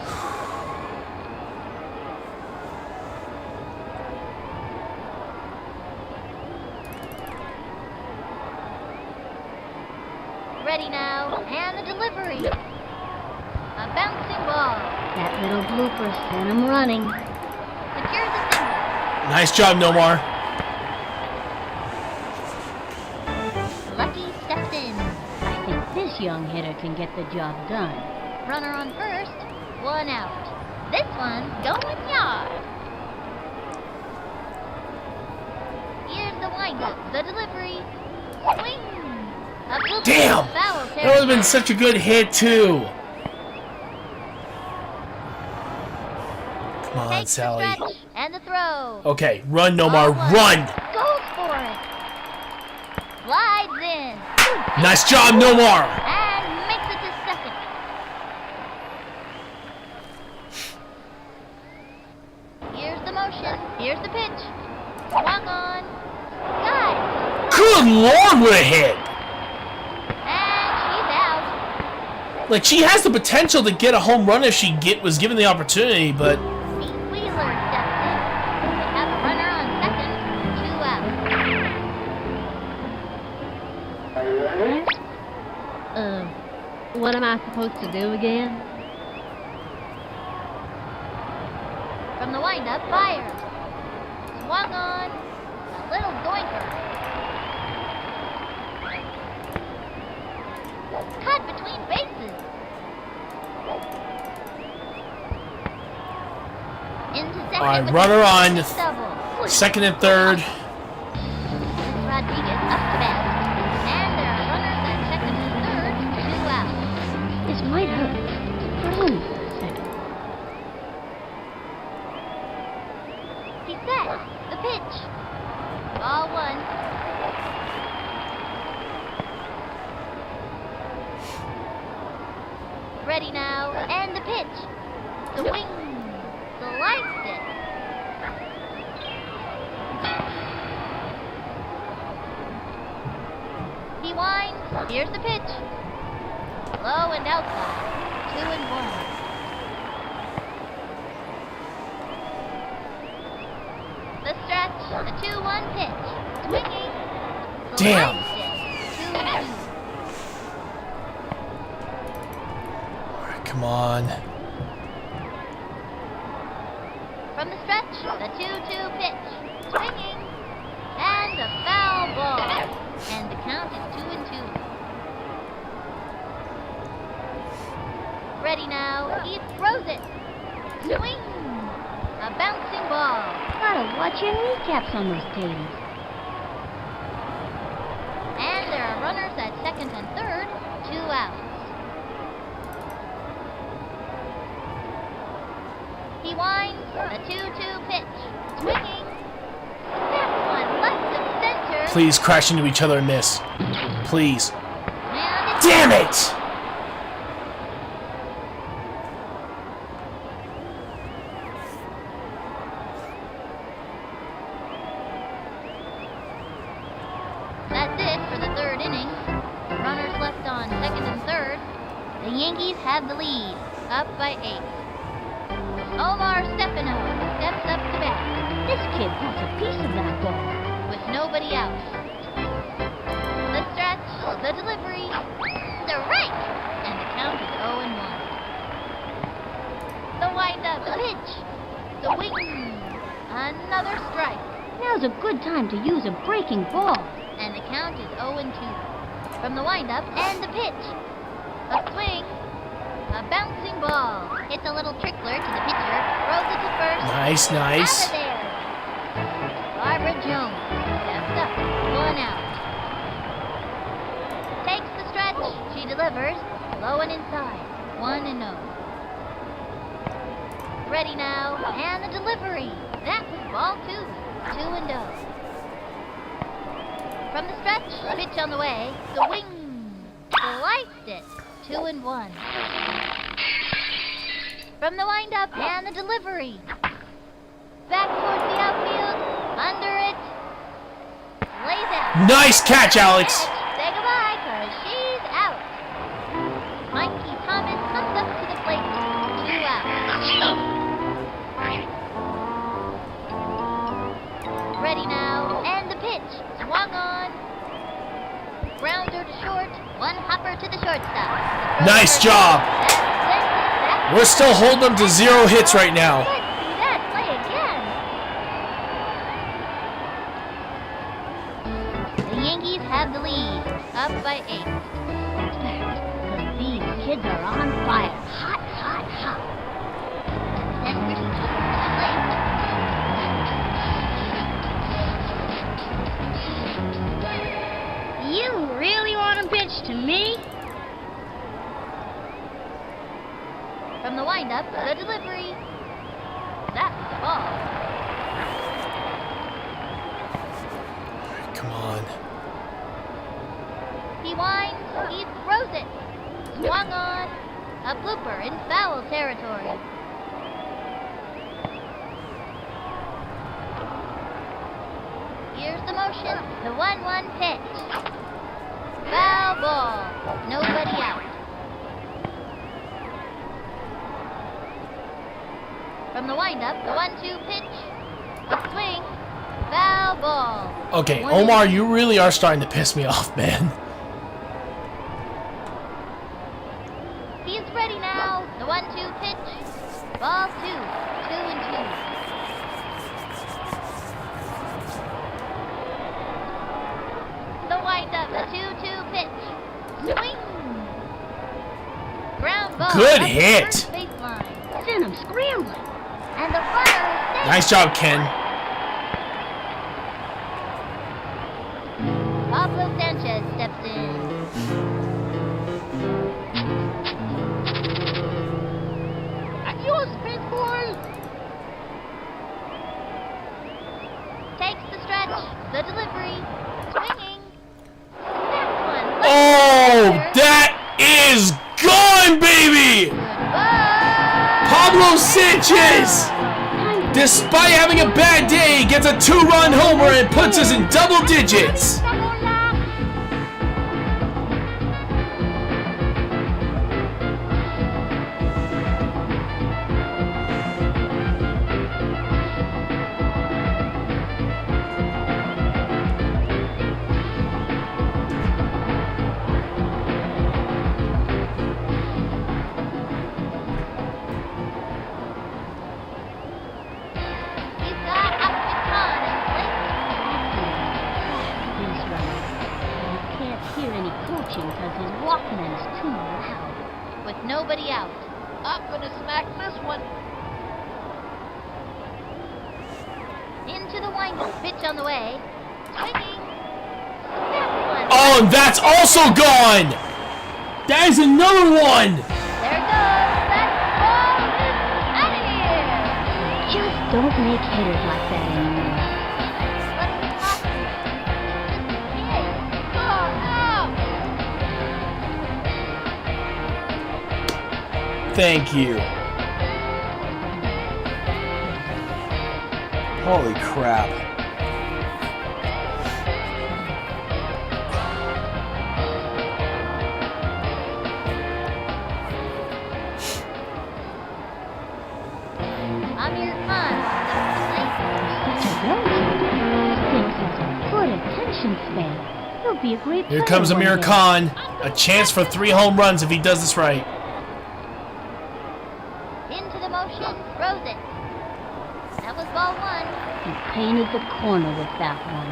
B: Ready now. And the delivery. A bouncing ball.
C: That little blooper sent him running.
B: Secures the single.
A: Nice job, Nomar.
B: Lucky steps in.
C: I think this young hitter can get the job done.
B: Runner on first. 1 out. This one's going yard. Here's the windup. The delivery. Swing. A blooper.
A: Damn!
B: Foul
A: That would have been such a good hit, too. Come on,
B: Takes the
A: Sally.
B: stretch and the throw.
A: Okay, run, Nomar,
B: Ball one.
A: run!
B: Goes for it. Slides in.
A: Nice job, Nomar!
B: And makes it to second. Here's the motion. Here's the pitch. Swung on. Got
A: Good Lord, what a hit!
B: it. And she's out.
A: Like, she has the potential to get a home run if she was given the opportunity, but
B: Pete Wheeler steps in. They have a runner on second. 2 out.
D: What am I supposed to do again?
B: From the windup, fires. Swung on. A little doinker. Cut between bases. Into second.
A: All right,
B: with
A: runner
B: a
A: on
B: double.
A: second and third.
B: Rodriguez up to bat. And there are runners at second and third. 2 out.
C: This might hurt. But only for a second.
B: He's set. The pitch. Ball 1. Ready now. And the pitch. Swing. Sliced it. He winds. Here's the pitch. Low and outside. 2 and 1. The stretch. The 2-1 pitch. Swinging.
A: Damn.
B: Sliced it. 2 and 2.
A: All right, come on.
B: From the stretch, the 2-2 pitch. Swinging. And a foul ball. And the count is 2 and 2. Ready now. He throws it. Swing. A bouncing ball.
C: Gotta watch your kneecaps on those taters.
B: And there are runners at second and third. 2 outs. He winds. The 2-2 pitch. Swinging. That one left of center.
A: Please crash into each other and miss. Please.
B: And
A: Damn it!
B: that's it for the third inning. Runners left on second and third. The Yankees have the lead, up by 8. Omar Stefano steps up to bat
C: This kid wants a piece of that ball.
B: with nobody out. The stretch, the delivery, strike, and the count is 0-1. The windup, pitch, swing, another strike,
C: Now's a good time to use a breaking ball.
B: and the count is 0-2. From the windup and the pitch, a swing, a bouncing ball, hits a little trickler to the pitcher, throws it to first.
A: Nice,
B: Out
A: nice.
B: of there. Barbara Jones steps up, 1 out. Takes the stretch, she delivers, low and inside, 1-0. Ready now, and the delivery. That was ball 2, 2-0. From the stretch, pitch on the way, swing, sliced it, 2-1. From the windup and the delivery. Back towards the outfield, under it, lays out.
A: Nice catch, Alex.
B: Say goodbye, 'cause she's out. Mikey Thomas comes up to the plate, 2 out. Ready now, and the pitch, swung on. Grounder to short, 1 hopper to the shortstop.
A: Nice job. We're still holding them to 0 hits right now.
B: Let's see that play again. The Yankees have the lead, up by 8.
C: Because these kids are on fire. Hot, hot, hot.
B: Then Christie to the plate.
F: You really want to pitch to me?
B: From the windup, the delivery. That's the ball.
A: Come on.
B: He winds, he throws it. Swung on. A blooper in foul territory. Here's the motion. The 1-1 pitch. Foul ball. Nobody out. From the windup, the 1-2 pitch. A swing. Foul ball.
A: Okay,
B: 1-0.
A: Omar, you really are starting to piss me off, man.
B: He's ready now. The 1-2 pitch. Ball 2. 2-2. The windup. The 2-2 pitch. Swing. Ground ball.
A: Good
B: up the
A: hit.
B: first baseline.
C: Send him scrambling.
B: And the runner stays.
A: Nice job, Ken.
B: Pablo Sanchez steps in. Adios, big boy. Takes the stretch, the delivery, swinging. That one.
A: Oh, that is gone, baby!
B: Goodbye.
A: Pablo Sanchez, despite having a bad day, gets a 2-run homer and puts us in double digits.
B: He's got up and on and
C: He's right. You can't hear any coaching because his Walkman is too loud.
B: with nobody out. I'm gonna smack this one. Into the windup, pitch on the way. Swinging. That one.
A: Oh, and that's also gone! That is another one!
B: There goes. That ball is out of here.
C: Just don't make hitters like that anymore.
B: Let's see Hoffman. Just
A: Thank you. Holy crap.
B: Amir Khan.
C: Such a relative. Thinks has a good attention span. He'll be a great
A: Here
C: player
A: comes
C: one
A: Amir
C: day.
A: Khan. A chance for 3 home runs if he does this right.
B: Into the motion. Throws it. That was ball 1.
C: He painted the corner with that one.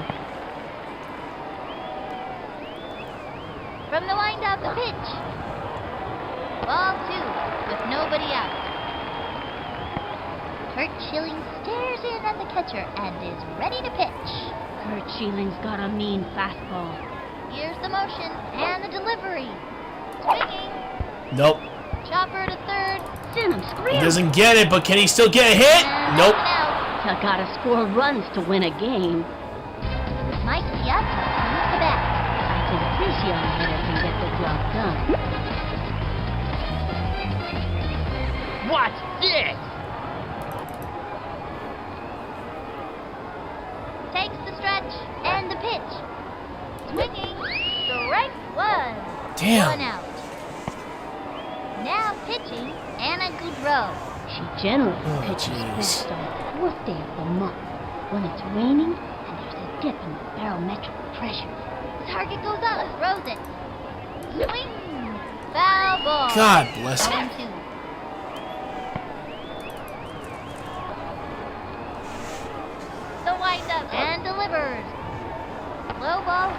B: From the windup, the pitch. Ball 2 with nobody out. Kurt Schilling stares in at the catcher and is ready to pitch.
C: Kurt Schilling's got a mean fastball.
B: Here's the motion and the delivery. Swinging.
A: Nope.
B: Chopper to third.
C: Send him
A: He
C: screaming.
A: doesn't get it, but can he still get a hit?
B: And
A: Nope.
B: out.
C: You gotta score runs to win a game.
B: Mike Piazza comes to bat.
C: I think this young hitter can get the job done.
G: What's this?
B: Takes the stretch and the pitch. Swinging. Strike 1.
A: Damn.
B: 1 out. Now pitching Anna Goudreau.
C: She generally
A: Oh,
C: pitches
A: jeez.
C: best on the 4th day of the month, when it's raining and there's a dip in the barometric pressure.
B: Target goes up. Throws it. Swing. Foul ball.
A: God bless him.
B: 0-2. The windup and delivers. Low ball 1.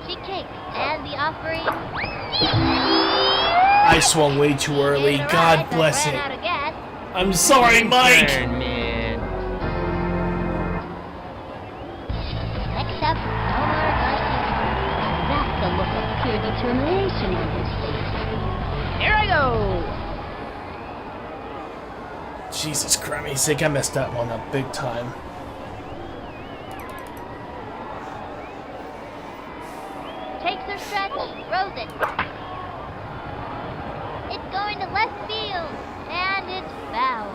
B: She kicks and the offering.
A: I swung way too early.
B: Gave it a
A: God
B: ride, but
A: bless
B: ran
A: it.
B: out of gas.
A: I'm sorry, Mike.
G: Turn, man.
B: Next up, Omar Garcia.
C: That's the look of pure determination on his face.
E: Here I go.
A: Jesus Christ, I think I messed that one up big time.
B: Takes her stretch, throws it. It's going to left field, and it's foul.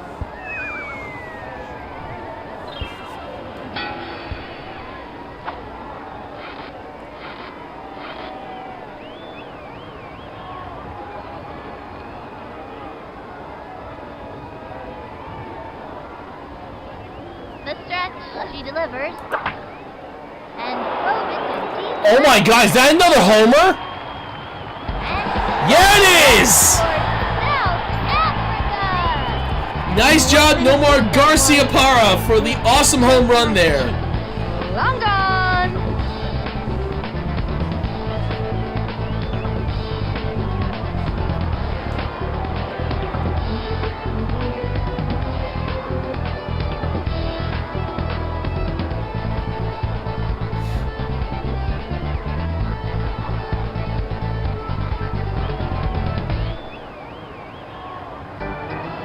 B: The stretch, she delivers. And throws it to deep.
A: Oh my God, is that another homer?
B: And
A: Yeah, it is!
B: South Africa!
A: Nice job, Nomar Garcia Parra, for the awesome home run there.
E: Long gone.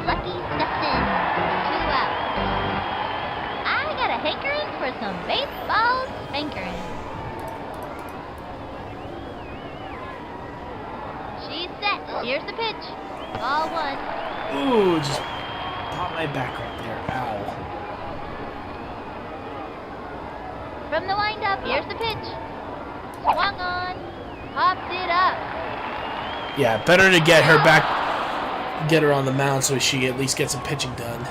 B: Lucky steps in. 2 out. I got a hankering for some baseball spankering. She's set. Here's the pitch. Ball 1.
A: Ooh, just popped my back right there. Ow.
B: From the windup, here's the pitch. Swung on. Popped it up.
A: Yeah, better to get her back, get her on the mound so she at least gets some pitching done.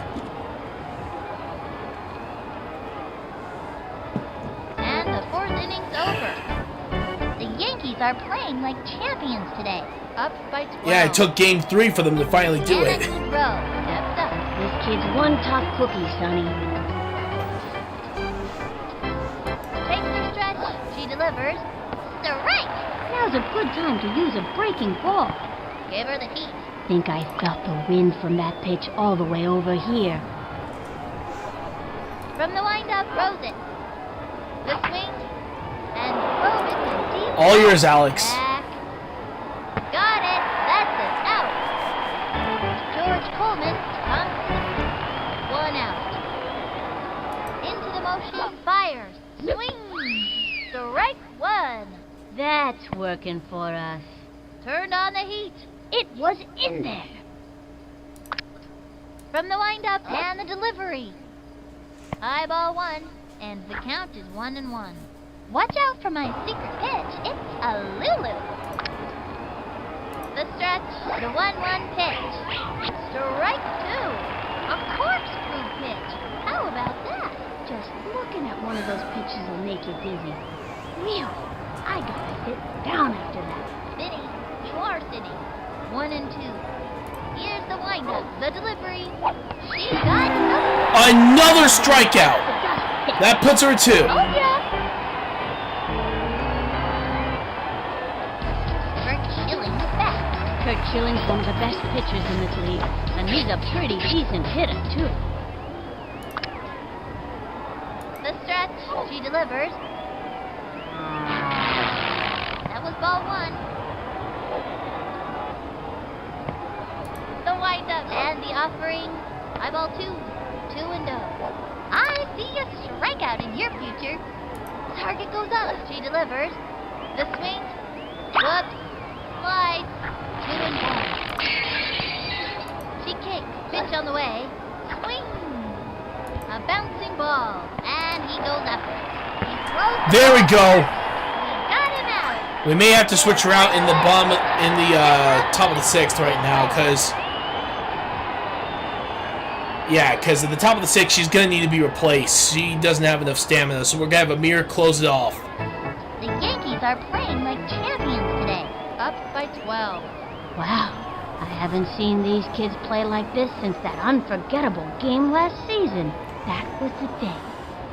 B: And the 4th inning's over. The Yankees are playing like champions today. Up by 12.
A: Yeah, it took game 3 for them to finally do
B: Anna
A: it.
B: Goudreau steps up.
C: This kid's one tough cookie, Sonny.
B: Takes her stretch. She delivers. Strike!
C: Now's a good time to use a breaking ball.
B: Give her the heat.
C: Think I felt the wind from that pitch all the way over here.
B: From the windup, throws it. The swing. And throws it to deep.
A: All yours, Alex.
B: Back. Got it. That's it. Out. George Coleman comes. 1 out. Into the motion. Fires. Swing. Strike 1.
D: That's working for us.
B: Turned on the heat.
C: It was in there.
B: From the windup and the delivery. High ball 1, and the count is 1-1. Watch out for my secret pitch. It's a Lulu. The stretch, the 1-1 pitch. Strike 2. A corkscrew pitch. How about that?
C: Just looking at one of those pitches will make you dizzy. Really, I gotta sit down after that.
B: Spinny, you are sitting. 1 and 2. Here's the windup, the delivery. She got
A: Another strikeout. That puts her at 2.
B: Oh yeah. Kurt Schilling is back.
C: Kurt Schilling's one of the best pitchers in this league, and he's a pretty decent hitter, too.
B: The stretch, she delivers. That was ball 1. The windup and the offering. High ball 2. 2-0. I see a strikeout in your future. Target goes up. She delivers. The swing. Whoops. Slides. 2-1. She kicks. Pitch on the way. Swing. A bouncing ball. And he goes up. He throws.
A: There we go.
B: We got him out.
A: We may have to switch her out in the top of the 6th right now, because at the top of the 6th, she's going to need to be replaced. She doesn't have enough stamina, so we're going to have Amir close it off.
B: The Yankees are playing like champions today. Up by 12.
C: Wow, I haven't seen these kids play like this since that unforgettable game last season. That was the day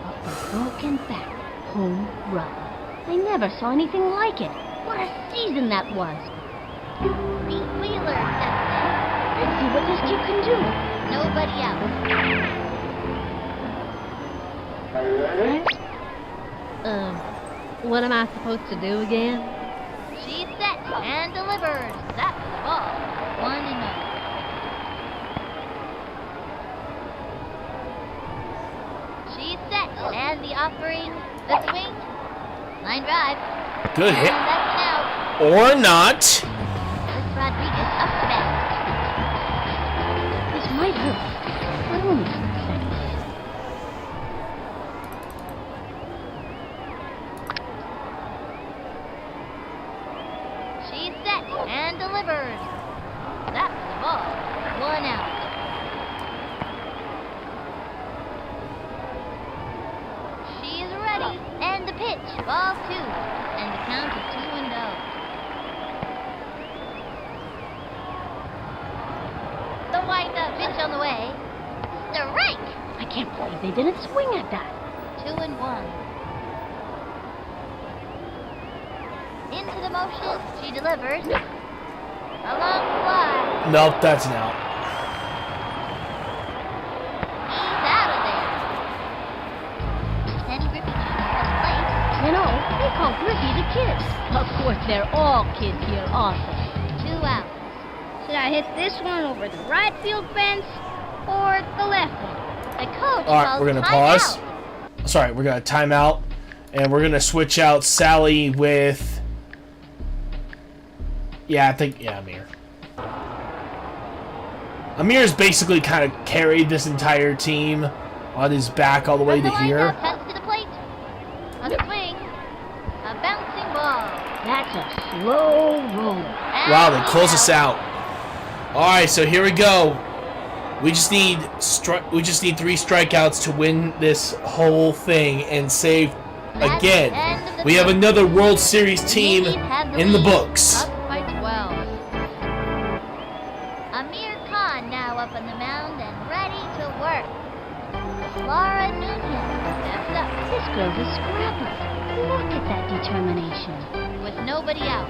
C: of the broken back home run. I never saw anything like it. What a season that was.
B: Pete Wheeler steps
C: Let's see what this kid can do.
B: in. Nobody out.
D: What am I supposed to do again?
B: She's set and delivers. That's the ball. 1-0. She's set and the offering. The swing. Line drive.
A: Good hit.
B: And that's an out.
A: Or not.
B: This Rodriguez up to bat.
C: This might hurt, but only for a second.
B: She's set and delivers. That's the ball. 1 out. She's ready. And the pitch. Ball 2. And the count is 2-0. The windup pitch on the way. Strike.
C: I can't believe they didn't swing at that.
B: 2-1. Into the motion. She delivers. A long fly.
A: Nope, that's an out.
B: He's out of there. Penny Griffey at the plate.
C: You know, they call Griffey the kid. Of course, they're all kids here also.
B: 2 outs.
F: Should I hit this one over the right field fence or the left one?
B: The coach
A: All right,
B: calls
A: we're going to
B: timeout.
A: pause. Sorry, we're going to time out. And we're going to switch out Sally with... Amir. Amir's basically kind of carried this entire team on his back all the way
B: From
A: to
B: the
A: here.
B: windup, heads to the plate. A swing. A bouncing ball.
C: That's a slow roll.
B: And
A: Wow, they
B: he's
A: close us out. All right, so here we go. We just need 3 strikeouts to win this whole thing and save
B: That's the
A: again.
B: end of the
A: We have
B: third.
A: another World Series team
B: Yankees have
A: in the
B: lead,
A: books.
B: Up by 12. Amir Khan now up on the mound and ready to work. Laura Nunez steps up
C: This girl's a scrapper. Look at that determination.
B: with nobody out.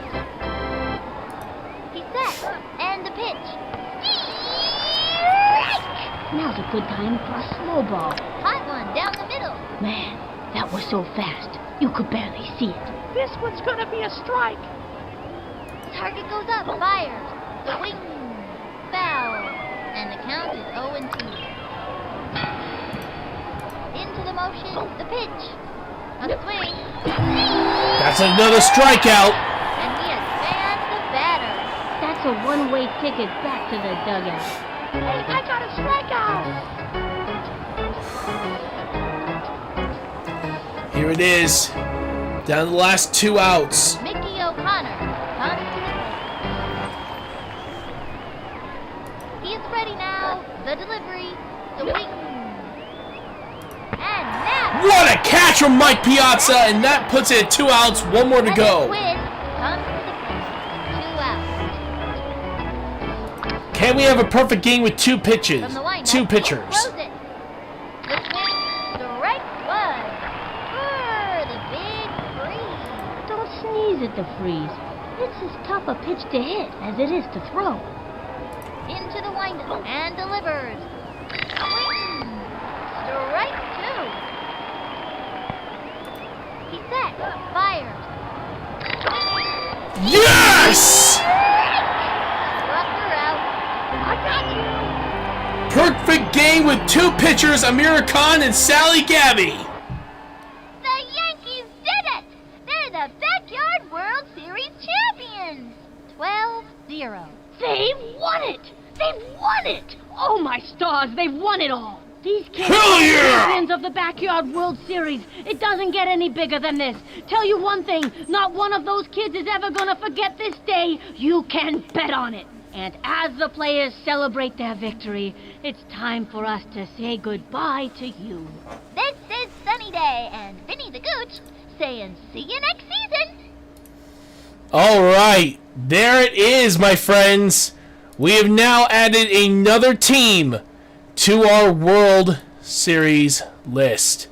B: He's set and the pitch. Strike!
C: Now's a good time for a slow ball.
B: Hot one down the middle.
C: Man, that was so fast. You could barely see it.
E: This one's gonna be a strike.
B: Target goes up, fires. The wing, foul, and the count is 0-2. Into the motion, the pitch, a swing.
A: That's another strikeout.
B: And he has banned the batter.
C: That's a one-way ticket back to the dugout.
E: Hey, I got a strikeout!
A: Here it is. Down to the last 2 outs.
B: Mickey O'Connor comes to the plate. He is ready now. The delivery, swing, and now.
A: What a catch from Mike Piazza, and that puts it at 2 outs. 1 more to
B: And
A: go.
B: the Twins comes to the plate. 2 outs.
A: Can we have a perfect game with 2 pitches?
B: From the windup,
A: 2 pitchers.
B: throws it. The Twins strike 1 for the big freeze.
C: Don't sneeze at the freeze. It's as tough a pitch to hit as it is to throw.
B: Into the windup and delivers. Swing. Strike 2. He's set. Fires.
A: Yes!
B: Rucker out.
E: I got you!
A: Perfect game with 2 pitchers, Amir Khan and Sally Gabby.
B: The Yankees did it! They're the Backyard World Series champions! 12-0.
C: They've won it! They've won it! Oh, my stars, they've won it all! These kids
A: Hell
C: are
A: yeah!
C: champions of the Backyard World Series. It doesn't get any bigger than this. Tell you one thing, not one of those kids is ever gonna forget this day. You can bet on it. And as the players celebrate their victory, it's time for us to say goodbye to you.
B: This is Sunny Day and Vinny the Gooch saying see you next season!
A: All right, there it is, my friends. We have now added another team to our World Series list.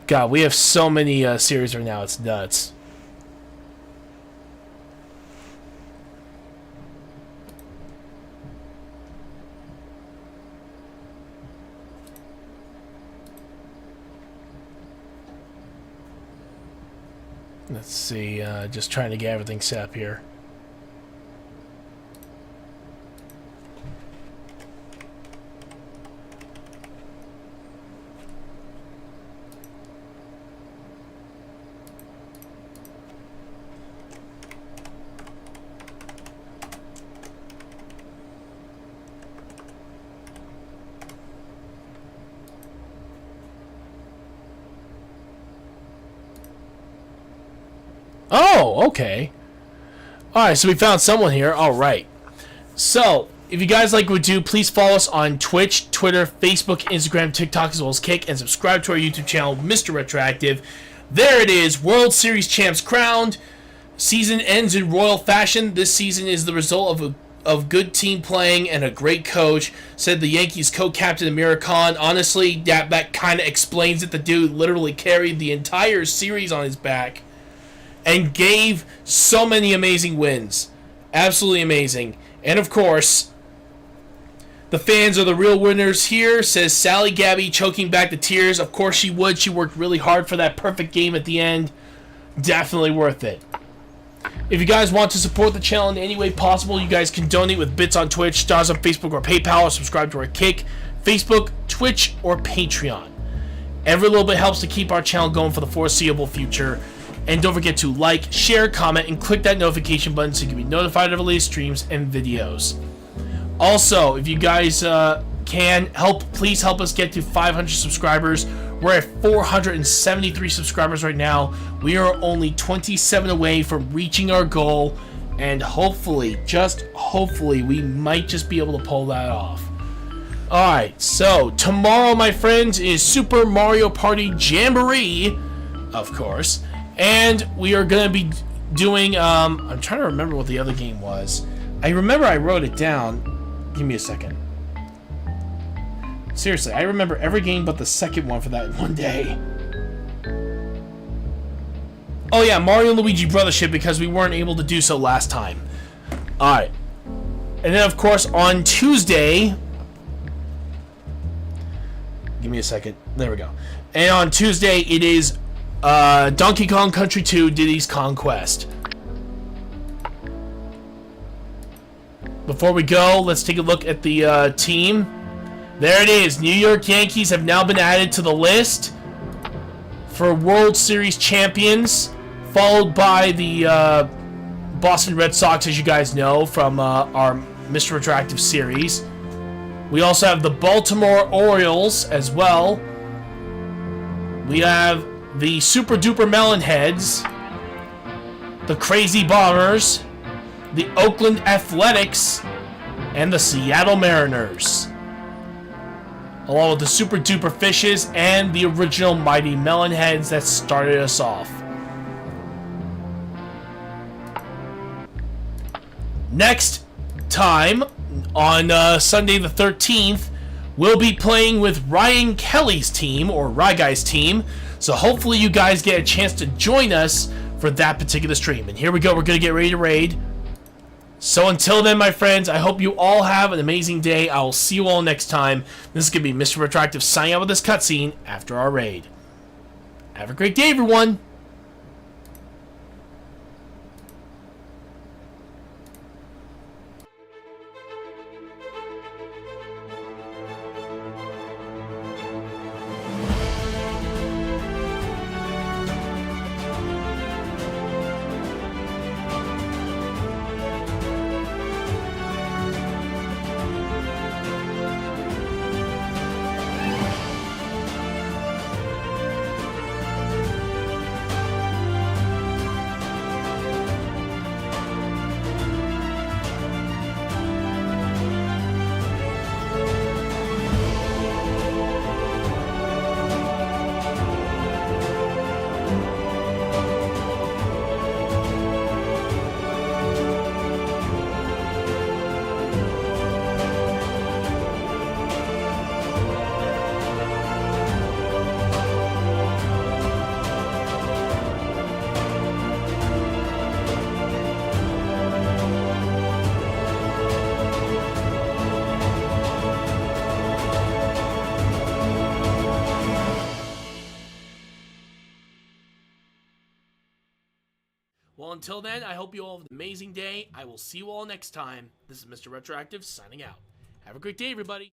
A: God, we have so many series right now, it's nuts. Let's see, just trying to get everything set up here. Oh, okay. Alright, so we found someone here. Alright. So, if you guys like what we do, please follow us on Twitch, Twitter, Facebook, Instagram, TikTok, as well as Kick, and subscribe to our YouTube channel, Mr. Retroactive. There it is, World Series champs crowned. Season ends in royal fashion. This season is the result of good team playing and a great coach, said the Yankees co-captain Amir Khan. Honestly, that kind of explains it. The dude literally carried the entire series on his back and gave so many amazing wins. Absolutely amazing. And of course, the fans are the real winners here, says Sally Gabby, choking back the tears. Of course she would. She worked really hard for that perfect game at the end. Definitely worth it. If you guys want to support the channel in any way possible, you guys can donate with bits on Twitch, stars on Facebook or PayPal, or subscribe to our Kick, Facebook, Twitch, or Patreon. Every little bit helps to keep our channel going for the foreseeable future. And don't forget to like, share, comment, and click that notification button so you can be notified of the latest streams and videos. Also, if you guys can help, please help us get to 500 subscribers. We're at 473 subscribers right now. We are only 27 away from reaching our goal, and hopefully, just hopefully, we might just be able to pull that off. Alright, so tomorrow, my friends, is Super Mario Party Jamboree, of course. And we are going to be doing, I'm trying to remember what the other game was. I remember I wrote it down. Give me a second. Seriously, I remember every game but the second one for that one day. Oh yeah, Mario and Luigi Brothership, because we weren't able to do so last time. Alright. And then, of course, on Tuesday... Give me a second. There we go. And on Tuesday, it is... Donkey Kong Country 2 Diddy's Conquest. Before we go, let's take a look at the team. There it is. New York Yankees have now been added to the list for World Series champions followed by the Boston Red Sox, as you guys know from our Mr. Retroactive series. We also have the Baltimore Orioles as well. We have the Super Duper Melonheads, the Crazy Bombers, the Oakland Athletics, and the Seattle Mariners, along with the Super Duper Fishes and the original Mighty Melonheads that started us off. Next time, on Sunday the 13th, we'll be playing with Ryan Kelly's team, or Rye Guy's team, so hopefully you guys get a chance to join us for that particular stream. And here we go, we're going to get ready to raid. So until then, my friends, I hope you all have an amazing day. I will see you all next time. This is going to be Mr. Retroactive signing out with this cutscene after our raid. Have a great day, everyone! Well, until then, I hope you all have an amazing day. I will see you all next time. This is Mr. Retroactive signing out. Have a great day, everybody.